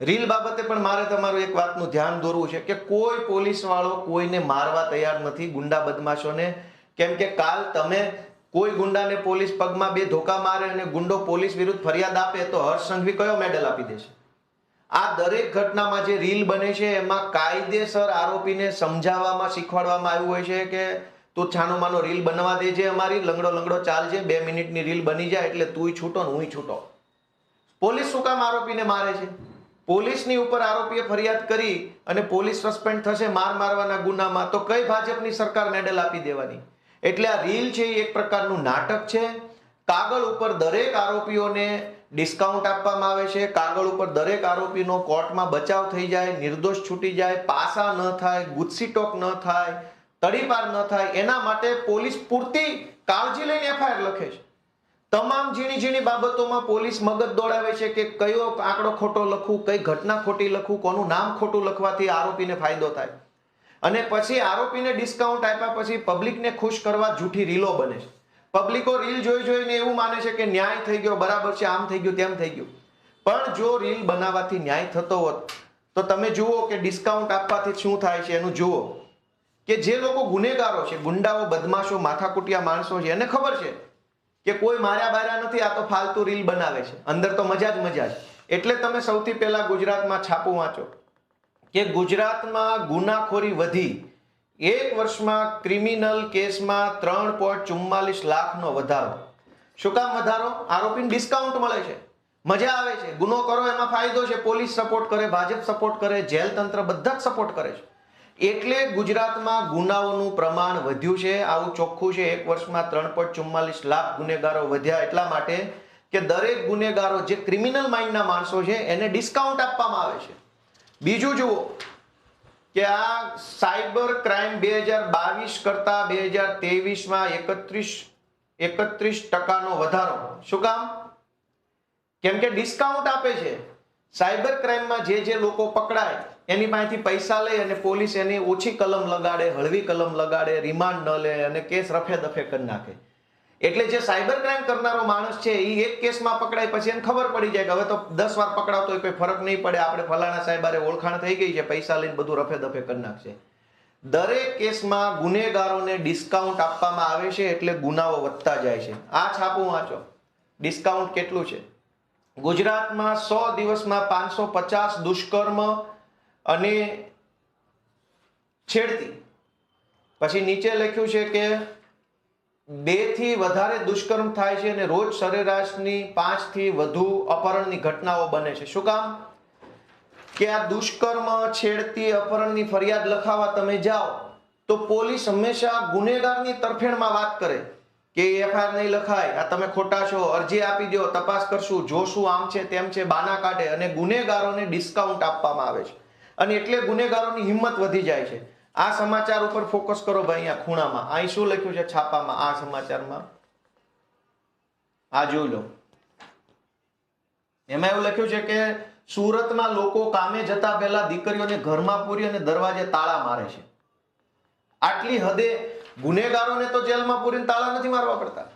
રીલ બાબતે પણ મારે તમારું એક વાતનું ધ્યાન દોરવું છે કે કોઈ પોલીસ વાળો કોઈને મારવા તૈયાર નથી, ગુંડા બદમાશોને. કેમ કે કાલ તમે કોઈ ગુંડાને પોલીસ પગમાં 2 ધોકા મારે અને ગુંડો પોલીસ વિરુદ્ધ ફરિયાદ આપે તો હર્ષ સંઘવી કયો મેડલ આપી દેશે? આ દરેક ઘટનામાં જે રીલ બને છે એમાં કાયદેસર આરોપીને સમજાવવામાં, શીખવાડવામાં આવ્યું હોય છે કે તું છાનો માનો રીલ બનવા દેજે, અમારી લંગડો ચાલજે, 2 મિનિટની રીલ બની જાય એટલે તુંય છૂટો ને હુંય છૂટો. પોલીસ શું કામ આરોપીને મારે છે? પોલીસની ઉપર આરોપીએ ફરિયાદ કરી અને પોલીસ સસ્પેન્ડ થશે મારવાના ગુનામાં, તો કઈ ભાજપની સરકાર મેડલ આપી દેવાની? એટલે આ રીલ છે એ એક પ્રકારનું નાટક છે. કાગળ ઉપર દરેક આરોપીઓને ડિસ્કાઉન્ટ આપવામાં આવે છે, કાગળ ઉપર દરેક આરોપીનો કોર્ટમાં બચાવ થઈ જાય, નિર્દોષ છૂટી જાય, પાસા ન થાય, ગુસ્સીટોક ન થાય, તડીપાર ન થાય, એના માટે પોલીસ પૂરતી કાળજી લઈને એફઆઈઆર લખે છે. તમામ ઝીણી બાબતોમાં પોલીસ મગજ દોડાવે છે કે કયો આંકડો ખોટો લખવું, કઈ ઘટના ખોટી લખવું, કોનું નામ ખોટું લખવાથી આરોપીને ફાયદો થાય. અને પછી આરોપીને ડિસ્કાઉન્ટ આપ્યા પછી પબ્લિકને ખુશ કરવા જૂઠી રીલો બને છે. પબ્લિકો રીલ જોઈને એવું માને છે કે ન્યાય થઈ ગયો, બરાબર છે, આમ થઈ ગયું, તેમ થઈ ગયું. પણ જો રીલ બનાવવાથી ન્યાય થતો હોત તો તમે જુઓ કે ડિસ્કાઉન્ટ આપવાથી શું થાય છે એનું જુઓ. કે જે લોકો ગુનેગારો છે, ગુંડાઓ, બદમાશો, માથાકૂટિયા માણસો છે, એને ખબર છે કે કોઈ માર્યા બાર્યા નથી, આ તો ફાલતુ રીલ બનાવે છે, અંદર તો મજા જ. એટલે તમે સૌથી પહેલા ગુજરાતમાં છાપું વાંચો કે ગુજરાતમાં ગુનાખોરી વધી, 1 વર્ષમાં ક્રિમિનલ કેસમાં 3.44 લાખનો વધારો. શું કામ વધારો? આરોપીને ડિસ્કાઉન્ટ મળે છે, મજા આવે છે, ગુનો કરો એમાં ફાયદો છે, પોલીસ સપોર્ટ કરે, ભાજપ સપોર્ટ કરે, જેલ તંત્ર બધા જ સપોર્ટ કરે છે. એટલે ગુજરાતમાં ગુનાઓનું પ્રમાણ વધ્યું છે. આવું ચોખ્ખું છે. 1 વર્ષમાં 3.44 લાખ ગુનેગારો વધ્યા એટલા માટે કે દરેક ગુનેગારો જે ક્રિમિનલ માઇન્ડના માણસો છે એને ડિસ્કાઉન્ટ આપવામાં આવે છે. બીજું જુઓ કે આ સાયબર ક્રાઇમ 2022 કરતા 2023માં 31% વધારો. શું કામ? કેમ કે ડિસ્કાઉન્ટ આપે છે. સાયબર ક્રાઇમમાં જે લોકો પકડાય એની પાસેથી પૈસા લે અને પોલીસ એની ઓછી કલમ લગાડે, હળવી કલમ લગાડે, રિમાન્ડ ન લે અને કેસ રફે દફે કરી નાખે. એટલે જે સાયબર ક્રાઇમ કરનારો માણસ છે એ એક કેસમાં પકડાય પછી એને ખબર પડી જાય કે હવે તો 10 વાર પકડાવતો હોય કોઈ ફરક નહીં પડે, આપણે ફલાણા સાહેબારે ઓળખાણ થઈ ગઈ છે, પૈસા લઈને બધું રફે દફે કરી નાખશે. દરેક કેસમાં ગુનેગારોને ડિસ્કાઉન્ટ આપવામાં આવે છે એટલે ગુનાઓ વધતા જાય છે. આ છાપું વાંચો, ડિસ્કાઉન્ટ કેટલું છે. ગુજરાતમાં 100 દિવસમાં 550 દુષ્કર્મ અને છેડતી. પછી નીચે લખ્યું છે કે 2 થી વધારે દુષ્કર્મ થાય છે અને રોજ સરેરાશની 5 થી વધુ અપહરણની ઘટનાઓ બને છે. શું કામ? કે આ દુષ્કર્મ, છેડતી, અપહરણની ફરિયાદ લખાવવા તમે જાઓ તો પોલીસ હંમેશા ગુનેગારની તરફેણમાં વાત કરે કે એફઆઈઆર નહીં લખાય, આ તમે ખોટા છો, અરજી આપી દો, તપાસ કરશું, જોશું, આમ છે તેમ છે, બાના કાઢે અને ગુનેગારોને ડિસ્કાઉન્ટ આપવામાં આવે છે અને એટલે ગુનેગારોની હિંમત વધી જાય છે. આ સમાચાર ઉપર ફોકસ કરો ભાઈ. અહીંયા ખૂણામાં અહીં શું લખ્યું છે છાપામાં? આ સમાચારમાં આ જોઈ લો. એમાં એવું લખ્યું છે કે સુરતમાં લોકો કામે જતા પહેલા દીકરીઓને ઘરમાં પૂરી અને દરવાજે તાળા મારે છે. આટલી હદે ગુનેગારોને તો જેલમાં પૂરીને તાળા નથી મારવા પડતા.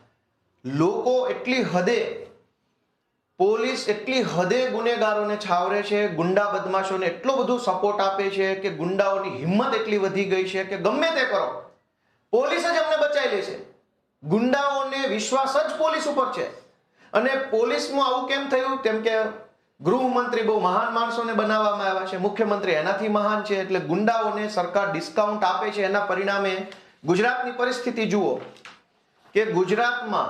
લોકો એટલી હદે, પોલીસ એટલી હદે ગુનેગારોને છાવરે છે, ગુંડા બદમાશોને એટલો બધો સપોર્ટ આપે છે કે ગુંડાઓની હિંમત એટલી વધી ગઈ છે કે ગમે તે કરો પોલીસ જ અમને બચાવી લે છે. ગુંડાઓને વિશ્વાસ જ પોલીસ ઉપર છે. અને પોલીસમાં આવું કેમ થયું? કેમ કે ગૃહમંત્રી બહુ મહાન માણસોને બનાવવામાં આવ્યા છે, મુખ્યમંત્રી એનાથી મહાન છે, એટલે ગુંડાઓને સરકાર ડિસ્કાઉન્ટ આપે છે. એના પરિણામે ગુજરાતની પરિસ્થિતિ જુઓ કે ગુજરાતમાં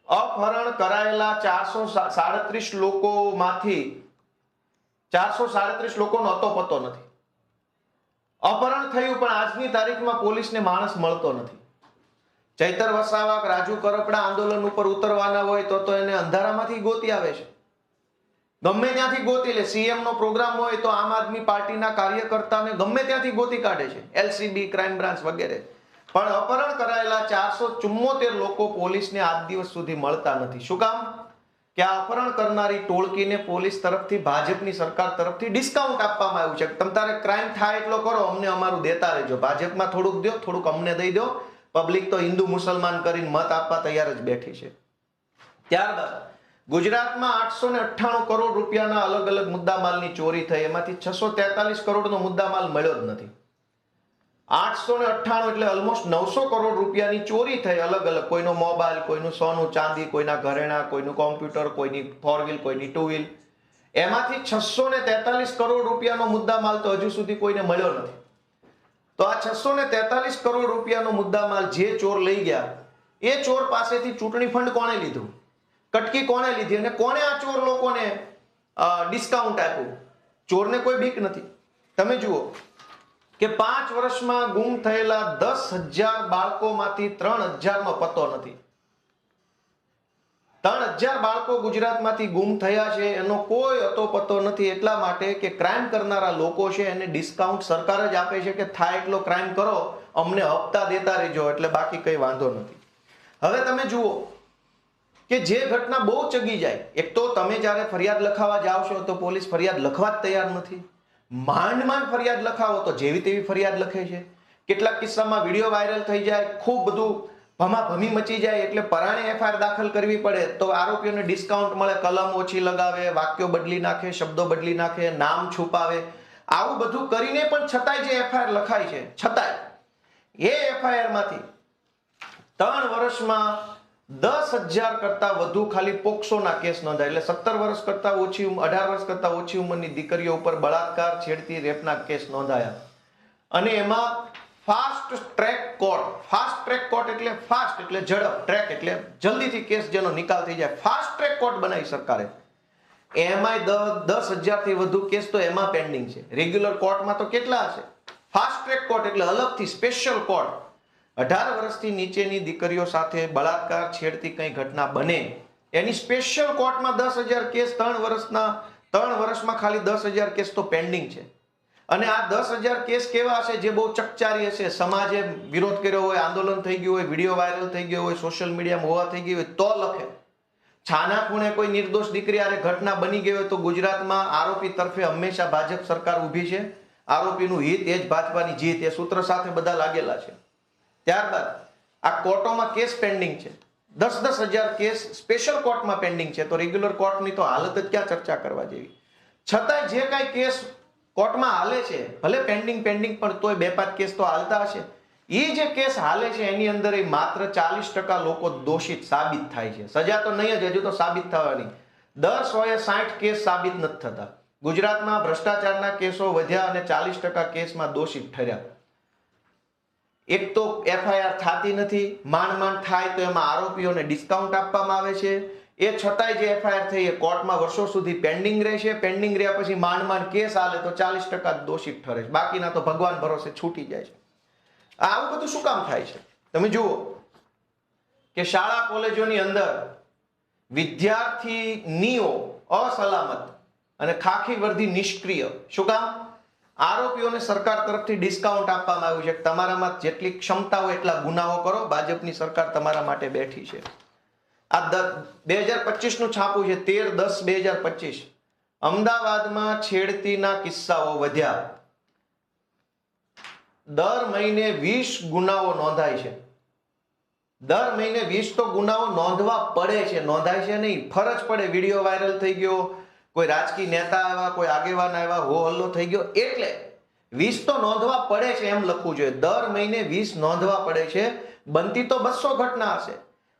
અપહરણ કરાયેલા 437 લોકોમાંથી 437 લોકોનો અતોપતો નથી. અપહરણ થયું પણ આજની તારીખમાં પોલીસને માણસ મળતો નથી. ચૈતર વસાવા, રાજુ કરપડા આંદોલન ઉપર ઉતરવાના હોય તો એને અંધારામાંથી ગોતી આવે છે, ગમે ત્યાંથી ગોતી લે. સીએમ નો પ્રોગ્રામ હોય તો આમ આદમી પાર્ટીના કાર્યકર્તાને ગમે ત્યાંથી ગોતી કાઢે છે, એલસીબી, ક્રાઇમ બ્રાન્ચ વગેરે. પણ અપહરણ કરાયેલા 474 લોકો પોલીસને આજ દિવસ સુધી મળતા નથી. શું કામ? કે આ અપહરણ કરનારી ટોળકીને પોલીસ તરફથી, ભાજપની સરકાર તરફથી ડિસ્કાઉન્ટ આપવામાં આવ્યું છે. તમ તારે ક્રાઇમ થાય એટલો કરો, અમને અમારું દેતા રહેજો. ભાજપમાં થોડુંક દો, થોડુંક અમને દઈ દો. પબ્લિક તો હિન્દુ મુસલમાન કરીને મત આપવા તૈયાર જ બેઠી છે. ત્યારબાદ ગુજરાતમાં 898 કરોડ રૂપિયાના અલગ અલગ મુદ્દામાલની ચોરી થઈ. એમાંથી 643 કરોડનો મુદ્દામાલ મળ્યો જ નથી. 898 એટલે ઓલમોસ્ટ 900 કરોડ રૂપિયાની ચોરી થઈ અલગ અલગ. કોઈનો મોબાઈલ, કોઈનું સોનું ચાંદી, કોઈના ઘરેણા, કોઈનું કોમ્પ્યુટર, કોઈની 4 વ્હીલ, કોઈની 2 વ્હીલ. એમાંથી 643 કરોડ રૂપિયાનો મુદ્દામાલ તો હજુ સુધી કોઈને મળ્યો નથી. તો આ 643 કરોડ રૂપિયાનો મુદ્દામાલ જે ચોર લઈ ગયા, એ ચોર પાસેથી ચૂંટણી ફંડ કોણે લીધું, કટકી કોણે લીધી અને કોણે આ ચોર લોકોને ડિસ્કાઉન્ટ આપ્યું? ચોરને કોઈ બીક નથી. તમે જુઓ કે 5 વર્ષમાં ગુમ થયેલા 10,000 બાળકોમાંથી 3,000નો પતો નથી. 3,000 બાળકો ગુજરાતમાંથી ગુમ થયા છે, એનો કોઈ અતોપતો નથી. એટલા માટે કે ક્રાઇમ કરનારા લોકો છે એને ડિસ્કાઉન્ટ સરકાર જ આપે છે કે થાય એટલો ક્રાઇમ કરો, અમને હપ્તા દેતા રહેજો, એટલે બાકી કઈ વાંધો નથી. હવે તમે જુઓ કે જે ઘટના બહુ ચગી જાય. એક તો તમે જ્યારે ફરિયાદ લખાવા જાવ છો તો પોલીસ ફરિયાદ લખવા જ તૈયાર નથી. માંડ ફરિયાદ લખાવો તો જેવી તેવી ફરિયાદ લખે છે. કેટલાક કિસ્સામાં વિડીયો વાયરલ થઈ જાય, ખૂબ બધું ભમાભમી મચી જાય એટલે પરાણે એફઆઈઆર દાખલ કરવી પડે તો આરોપીઓને ડિસ્કાઉન્ટ મળે, કલમ ઓછી લગાવે, વાક્યો બદલી નાખે, શબ્દો બદલી નાખે, નામ છુપાવે. આવું બધું કરીને પણ છતાંય જે એફઆઈઆર લખાય છે, છતાંય એ એફઆઈઆર માંથી 3 વર્ષમાં 10,000 કરતા વધુ ખાલી પોક્સોના કેસ નોંધાય. એટલે 17 વર્ષ કરતા ઓછી, 18 વર્ષ કરતા ઓછી ઉંમરની દીકરીઓ ઉપર બળાત્કાર, છેડતી, રેપના કેસ નોંધાયા. અને એમાં fast track court, fast track court એટલે ફાસ્ટ એટલે ઝડપ, ટ્રેક એટલે જલ્દીથી કેસ જેનો નિકાલ થઈ જાય, ફાસ્ટ ટ્રેક કોર્ટ બનાવી સરકારે. એમાંય 10,000 થી વધુ કેસ તો એમાં પેન્ડિંગ છે. રેગ્યુલર કોર્ટમાં તો કેટલા હશે? ફાસ્ટ ટ્રેક કોર્ટ એટલે અલગથી સ્પેશિયલ કોર્ટ. 18 વર્ષથી નીચેની દીકરીઓ સાથે બળાત્કાર, છેડતી કઈ ઘટના બને એની સ્પેશિયલ કોર્ટમાં 10,000 કેસ, 3 વર્ષમાં ખાલી 10,000 કેસ તો પેન્ડિંગ છે. અને આ 10,000 કેસ કેવા હશે જે બહુ ચકચારી હશે, સમાજે વિરોધ કર્યો હોય, આંદોલન થઈ ગયું હોય, વિડીયો વાયરલ થઈ ગયો હોય, સોશિયલ મીડિયામાં હોવા થઈ ગઈ હોય તો લખે. છાના ખૂણે કોઈ નિર્દોષ દીકરી આરે ઘટના બની ગઈ હોય તો ગુજરાતમાં આરોપી તરફે હંમેશા ભાજપ સરકાર ઊભી છે. આરોપીનું હિત એ જ ભાજપાની જીત, એ સૂત્ર સાથે બધા લાગેલા છે. ત્યારબાદ આ કોર્ટોમાં કેસ પેન્ડિંગ છે, 10,000 કેસ સ્પેશિયલ કોર્ટમાં પેન્ડિંગ છે. તો રેગ્યુલર કોર્ટની તો હાલત જ ક્યાં ચર્ચા કરવા જેવી. છતાંય જે કાંઈ કેસ કોર્ટમાં હાલે છે, ભલે પેન્ડિંગ પણ તોય 2-5 કેસ તો હાલતા હશે. એ જે કેસ હાલે છે એની અંદર માત્ર 40% લોકો દોષિત સાબિત થાય છે. સજા તો નહીં જ, હજુ તો સાબિત થવાની. 160 કેસ સાબિત નથી થતા. ગુજરાતમાં ભ્રષ્ટાચારના કેસો વધ્યા અને 40% કેસમાં દોષિત ઠર્યા. એક તો એફઆઈઆર થતી નથી, માંડ થાય તો એમાં આરોપીઓને ડિસ્કાઉન્ટ આપવામાં આવે છે. એ છતાંય જે એફઆઈઆર થઈ એ કોર્ટમાં વર્ષો સુધી પેન્ડિંગ રહેશે. પેન્ડિંગ રહ્યા પછી માંડ કેસ હાલે તો 40% દોષિત ઠરે છે, બાકીના તો ભગવાન ભરોસે છૂટી જાય છે. આવું બધું શું કામ થાય છે? તમે જુઓ કે શાળા કોલેજોની અંદર વિદ્યાર્થીનીઓ અસલામત અને ખાખી વર્દી નિષ્ક્રિય. શું કામ? આરોપીઓને સરકાર તરફથી ડિસ્કાઉન્ટ આપવામાં આવ્યું છે. તમારામાં જેટલી ક્ષમતા હોય એટલા ગુનાઓ કરો, ભાજપની સરકાર તમારા માટે બેઠી છે. આ 2025 નું છાપું છે, 13/10/2025. અમદાવાદમાં છેડતીના કિસ્સાઓ વધ્યા. દર મહિને 20 ગુનાઓ નોંધાય છે. દર મહિને 20 તો ગુનાઓ નોંધવા પડે છે, નોંધાય છે નહીં, ફરજ પડે. વિડીયો વાયરલ થઈ ગયો, કોઈ રાજકીય નેતા આવ્યા, કોઈ આગેવાન આવ્યા, હો હલ્લો થઈ ગયો, એટલે 20 તો નોંધવા પડે છે એમ લખવું જોઈએ. દર મહિને 20 નોંધવા પડે છે. બનતી તો 200 ઘટના હશે,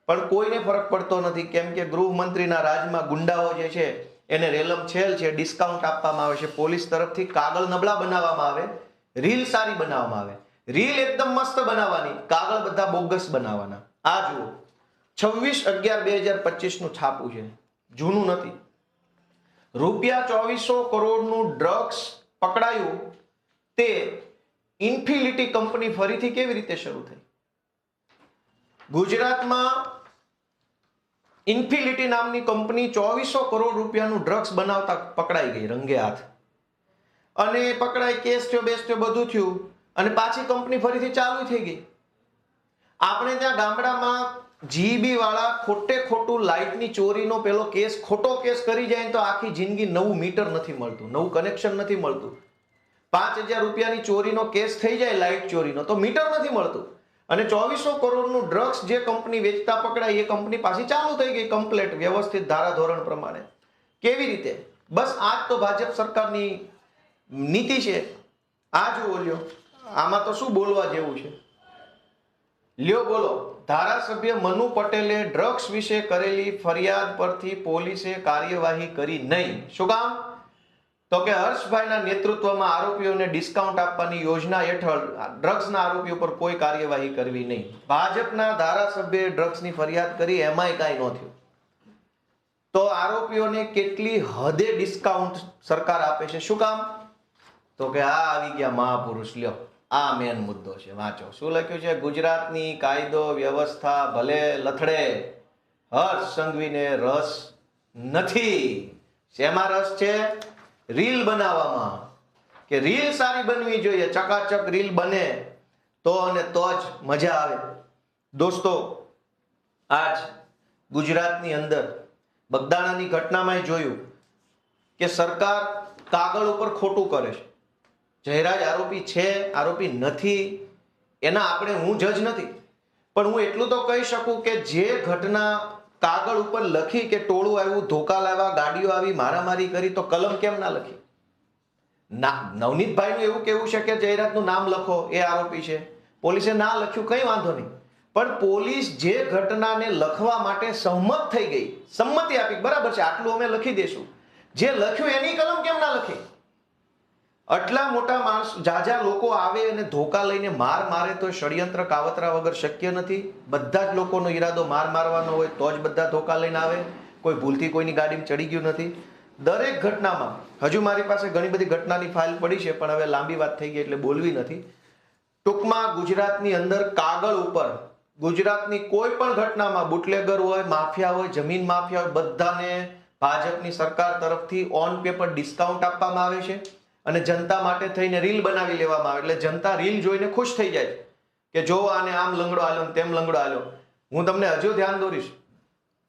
પણ કોઈને ફરક પડતો નથી, કેમ કે ગૃહમંત્રીના રાજમાં ગુંડાઓ જે છે એને રેલમ છેલ છે, ડિસ્કાઉન્ટ આપવામાં આવે છે. પોલીસ તરફથી કાગળ નબળા બનાવવામાં આવે, રીલ સારી બનાવવામાં આવે. રીલ એકદમ મસ્ત બનાવવાની, કાગળ બધા બોગસ બનાવવાના. આ જુઓ 26/11/2025 નું છાપું છે, જૂનું નથી. રૂપિયા 2400 કરોડનું ડ્રગ્સ પકડાયું. તે ઇન્ફિનિટી કંપની ફરીથી કેવી રીતે શરૂ થઈ? ગુજરાતમાં ઇન્ફિનિટી નામની કંપની 2400 કરોડ રૂપિયાનું ડ્રગ્સ બનાવતા પકડાઈ ગઈ રંગે હાથ. અને પકડાઈ, કેસ થયો, બેસ થયો, બધું થયું અને પાછી કંપની ફરીથી ચાલુ થઈ ગઈ. આપણે ત્યાં ગામડામાં જીબી વાળા ખોટું લાઇટની ચોરીનો પેલો કેસ, ખોટો કેસ કરી જાય તો આખી જિંદગી નવું મીટર નથી મળતું, નવું કનેક્શન નથી મળતું. 5,000 રૂપિયાની ચોરીનો કેસ થઈ જાય, લાઇટ ચોરીનો, તો મીટર નથી મળતું. અને 2400 કરોડનું ડ્રગ્સ જે કંપની વેચતા પકડાય એ કંપની પાછી ચાલુ થઈ ગઈ કમ્પ્લેટ વ્યવસ્થિત ધારાધોરણ પ્રમાણે. કેવી રીતે? બસ આ જ તો ભાજપ સરકારની નીતિ છે. આ જુઓ લ્યો, આમાં તો શું બોલવા જેવું છે? લ્યો બોલો. ધારાસભ્ય મનુ પટેલે ડ્રગ્સ વિશે કરેલી ફરિયાદ પરથી પોલીસે કાર્યવાહી કરી નહીં. શું કામ? તો કે હર્ષભાઈના નેતૃત્વમાં આરોપીઓને ડિસ્કાઉન્ટ આપવાની યોજના હેઠળ ડ્રગ્સના આરોપીઓ પર કોઈ કાર્યવાહી કરવી નહીં. ભાજપના ધારાસભ્યએ ડ્રગ્સની ફરિયાદ કરી, એમાંય કાંઈ ન થયું. તો આરોપીઓને કેટલી હદે ડિસ્કાઉન્ટ સરકાર આપે છે? શું કામ? તો કે આ આવી ગયા મહાપુરુષ. લ્યો, આ મેન મુદ્દો છે, વાંચો શું લખ્યું છે. ગુજરાતની કાયદો વ્યવસ્થા ભલે લથડે, હર્ષ સંઘવીને રસ નથી. શેમાં રસ છે? રીલ બનાવવામાં. કે રીલ સારી બનવી જોઈએ, ચકાચક રીલ બને તો અને તો જ મજા આવે. દોસ્તો, આજ ગુજરાતની અંદર બગદાણાની ઘટનામાં જોયું કે સરકાર કાગળ ઉપર ખોટું કરે છે. જયરાજ આરોપી છે, આરોપી નથી, એના આપણે, હું જજ નથી, પણ હું એટલું તો કહી શકું કે જે ઘટના કાગળ ઉપર લખી કે ટોળું આવ્યું, ધોકા લાવ્યા, ગાડીઓ આવી, મારામારી કરી, તો કલમ કેમ ના લખી? નવનીતભાઈનું એવું કેવું છે કે જયરાજનું નામ લખો, એ આરોપી છે. પોલીસે ના લખ્યું, કઈ વાંધો નહીં, પણ પોલીસ જે ઘટનાને લખવા માટે સહમત થઈ ગઈ, સંમતિ આપી, બરાબર છે, આટલું અમે લખી દેશું, જે લખ્યું એની કલમ કેમ ના લખી? આટલા મોટા માણસ, જાજા લોકો આવે અને ધોકા લઈને માર મારે તો ષડયંત્ર કાવતરા વગર શક્ય નથી. બધા જ લોકોનો ઈરાદો માર મારવાનો હોય તો જ બધા ધોકા લઈને આવે. કોઈ ભૂલથી કોઈની ગાડીમાં ચડી ગયું નથી. દરેક ઘટનામાં, હજુ મારી પાસે ઘણી બધી ઘટનાની ફાઇલ પડી છે, પણ હવે લાંબી વાત થઈ ગઈ એટલે બોલવી નથી. ટૂંકમાં ગુજરાતની અંદર કાગળ ઉપર ગુજરાતની કોઈ પણ ઘટનામાં બુટલેગર હોય, માફિયા હોય, જમીન માફિયા હોય, બધાને ભાજપની સરકાર તરફથી ઓન પેપર ડિસ્કાઉન્ટ આપવામાં આવે છે. અને જનતા માટે થઈને રીલ બનાવી લેવામાં આવે એટલે જનતા રીલ જોઈને ખુશ થઈ જાય કે જો આને આમ લંગડો આલ્યો તેમ લંગડો આલ્યો. હું તમને હજુ ધ્યાન દોરીશ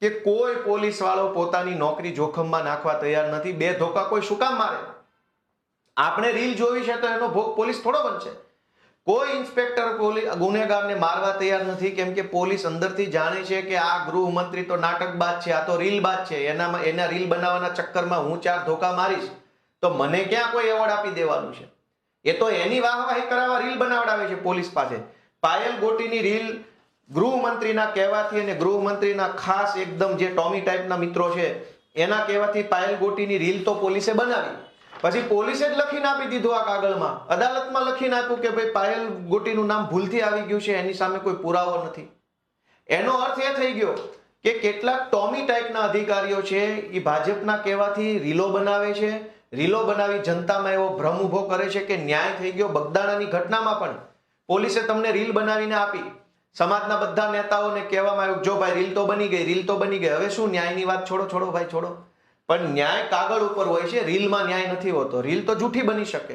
કે કોઈ પોલીસ વાળો પોતાની નોકરી જોખમમાં નાખવા તૈયાર નથી. બે ધોકા કોઈ શું કામ મારે? આપણે રીલ જોવી છે તો એનો ભોગ પોલીસ થોડો બનશે. કોઈ ઇન્સ્પેક્ટર ગુનેગારને મારવા તૈયાર નથી, કેમ કે પોલીસ અંદરથી જાણે છે કે આ ગૃહમંત્રી તો નાટકબાજ છે, આ તો રીલબાજ છે. એના રીલ બનાવવાના ચક્કરમાં હું 4 ધોકા મારીશ તો મને ક્યાં કોઈ એવોર્ડ આપી દેવાનું છે? એ તો એની વાહવાહી કરાવવા રીલ બનાવડાવે છે પોલીસ પાસે. પાયલ ગોટીની રીલ ગૃહમંત્રીના કહેવાથી અને ગૃહમંત્રીના ખાસ એકદમ જે ટોમી ટાઈપના મિત્રો છે એના કહેવાથી પાયલ ગોટીની રીલ તો પોલીસે બનાવી. પછી પોલીસે જ લખીને આપી દીધું આ કાગળમાં, અદાલતમાં લખીને આપ્યું કે ભાઈ પાયલ ગોટીનું નામ ભૂલથી આવી ગયું છે, એની સામે કોઈ પુરાવો નથી. એનો અર્થ એ થઈ ગયો કે કેટલાક ટોમી ટાઈપના અધિકારીઓ છે એ ભાજપના કહેવાથી રીલો બનાવે છે. રીલો બનાવી જનતામાં એવો ભ્રમ ઉભો કરે છે કે ન્યાય થઈ ગયો. બગદાણાની ઘટનામાં પણ પોલીસે તમને રીલ બનાવીને આપી. સમાજના બધા નેતાઓને કહેવામાં આવ્યું જો ભાઈ રીલ તો બની ગઈ, રીલ તો બની ગઈ. હવે શું ન્યાયની વાત છોડો ભાઈ છોડો. પણ ન્યાય કાગળ ઉપર હોય છે, રીલમાં ન્યાય નથી હોતો. રીલ તો જૂઠી બની શકે.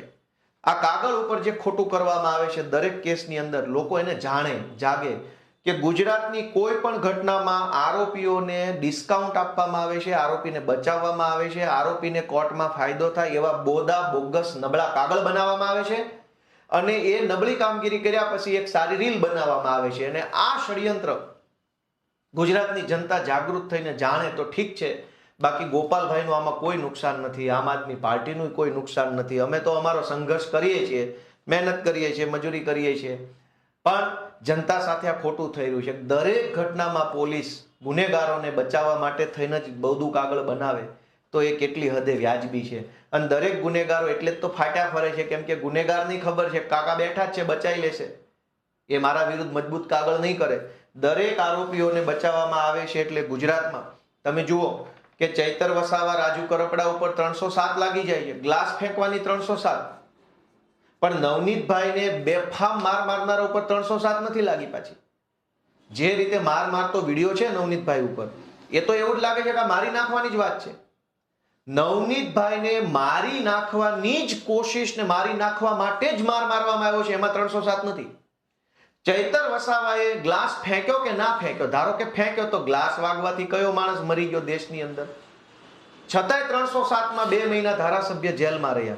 આ કાગળ ઉપર જે ખોટું કરવામાં આવે છે દરેક કેસની અંદર લોકો એને જાગે કે ગુજરાતની કોઈ પણ ઘટનામાં આરોપીઓને ડિસ્કાઉન્ટ આપવામાં આવે છે, આરોપીને બચાવવામાં આવે છે, આરોપીને કોર્ટમાં ફાયદો થાય એવા બોદા બોગસ નબળા કાગળ બનાવવામાં આવે છે અને એ નબળી કામગીરી કર્યા પછી એક સારી રીલ બનાવવામાં આવે છે. અને આ ષડયંત્ર ગુજરાતની જનતા જાગૃત થઈને જાણે તો ઠીક છે. બાકી ગોપાલભાઈનું આમાં કોઈ નુકસાન નથી, આમ આદમી પાર્ટીનું કોઈ નુકસાન નથી. અમે તો અમારો સંઘર્ષ કરીએ છીએ, મહેનત કરીએ છીએ, મજૂરી કરીએ છીએ, પણ જનતા સાથે આ ખોટું થઈ રહ્યું છે. દરેક ઘટનામાં પોલીસ ગુનેગારોને બચાવવા માટે થઈને જ બધું કાગળ બનાવે તો એ કેટલી હદે વ્યાજબી છે. અને દરેક ગુનેગારો એટલે જ તો ફાટ્યા ફરે છે, કેમ કે ગુનેગારની ખબર છે કાકા બેઠા જ છે, બચાવી લેશે, એ મારા વિરુદ્ધ મજબૂત કાગળ નહીં કરે. દરેક આરોપીઓને બચાવવામાં આવે છે. એટલે ગુજરાતમાં તમે જુઓ કે ચૈતર વસાવા રાજુ કરપડા ઉપર 307 લાગી જાય છે, ગ્લાસ ફેંકવાની 307, પણ નવનીતભાઈને બેફામ મારનારા ઉપર 307 નથી લાગી. પાછી જે રીતે મારતો વિડીયો છે નવનીતભાઈ ઉપર, એ તો એવું જ લાગે છે કે મારી નાખવાની જ વાત છે. નવનીતભાઈને મારી નાખવાની જ કોશિશ ને મારી નાખવા માટે જ મારવામાં આવ્યો છે, એમાં 307 નથી. ચૈતર વસાવાએ ગ્લાસ ફેંક્યો કે ના ફેંક્યો, ધારો કે ફેંક્યો તો ગ્લાસ વાગવાથી કયો માણસ મરી ગયો દેશની અંદર? છતાંય 307માં 2 મહિના ધારાસભ્ય જેલમાં રહ્યા.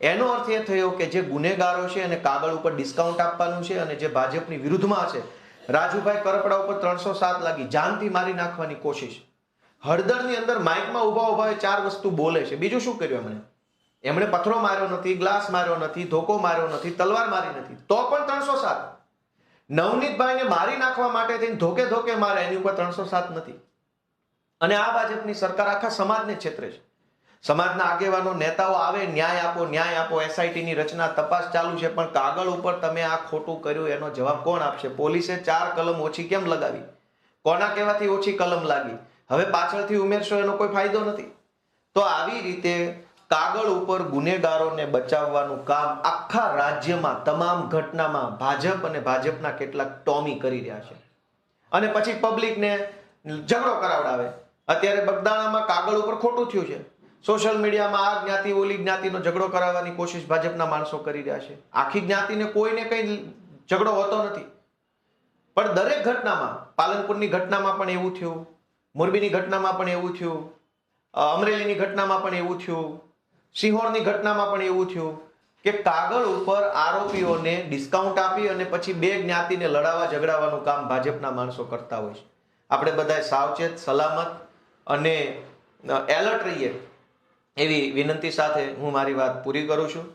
એનો અર્થ એ થયો કે જે ગુનેગારો છે અને કાગળ ઉપર ડિસ્કાઉન્ટ આપવાનું છે અને જે ભાજપની વિરુદ્ધમાં છે, રાજુભાઈ કરપડા ઉપર 307 લાગી, જાનથી મારી નાખવાની કોશિશ. હળદરની અંદર માઇકમાં ઉભા 4 વસ્તુ બોલે છે, બીજું શું કર્યું એમણે પથ્થરો માર્યો નથી, ગ્લાસ માર્યો નથી, ધોકો માર્યો નથી, તલવાર મારી નથી, તો પણ 307. નવનીતભાઈને મારી નાખવા માટે થઈને ધોકે મારે, એની ઉપર 307 નથી. અને આ ભાજપની સરકાર આખા સમાજને છેતરે છે. સમાજના આગેવાનો નેતાઓ આવે, ન્યાય આપો, SIT ની રચના, તપાસ ચાલુ છે, પણ કાગળ ઉપર તમે આ ખોટું કર્યું એનો જવાબ કોણ આપશે? પોલીસે 4 કલમ ઓછી કેમ લગાવી? કોના કહેવાથી ઓછી કલમ લાગી? હવે પાછળથી ઉમેરશો એનો કોઈ ફાયદો નથી. તો આવી રીતે કાગળ ઉપર ગુનેગારોને બચાવવાનું કામ આખા રાજ્યમાં તમામ ઘટનામાં ભાજપ અને ભાજપના કેટલાક ટોમી કરી રહ્યા છે અને પછી પબ્લિકને ઝઘડો કરાવડાવે. અત્યારે બગદાણામાં કાગળ ઉપર ખોટું થયું છે, સોશિયલ મીડિયામાં આ જ્ઞાતિ ઓલી જ્ઞાતિનો ઝઘડો કરાવવાની કોશિશ ભાજપના માણસો કરી રહ્યા છે. આખી જ્ઞાતિને કોઈને કઈ ઝઘડો હોતો નથી, પણ દરેક ઘટનામાં, પાલનપુરની ઘટનામાં પણ એવું થયું, મોરબીની ઘટનામાં પણ એવું થયું, અમરેલીની ઘટનામાં પણ એવું થયું, સિંહોરની ઘટનામાં પણ એવું થયું કે કાગળ ઉપર આરોપીઓને ડિસ્કાઉન્ટ આપી અને પછી 2 જ્ઞાતિને લડાવવા ઝઘડાવવાનું કામ ભાજપના માણસો કરતા હોય છે. આપણે બધા સાવચેત, સલામત અને એલર્ટ રહીએ એવી વિનંતી સાથે હું મારી વાત પૂરી કરું છું.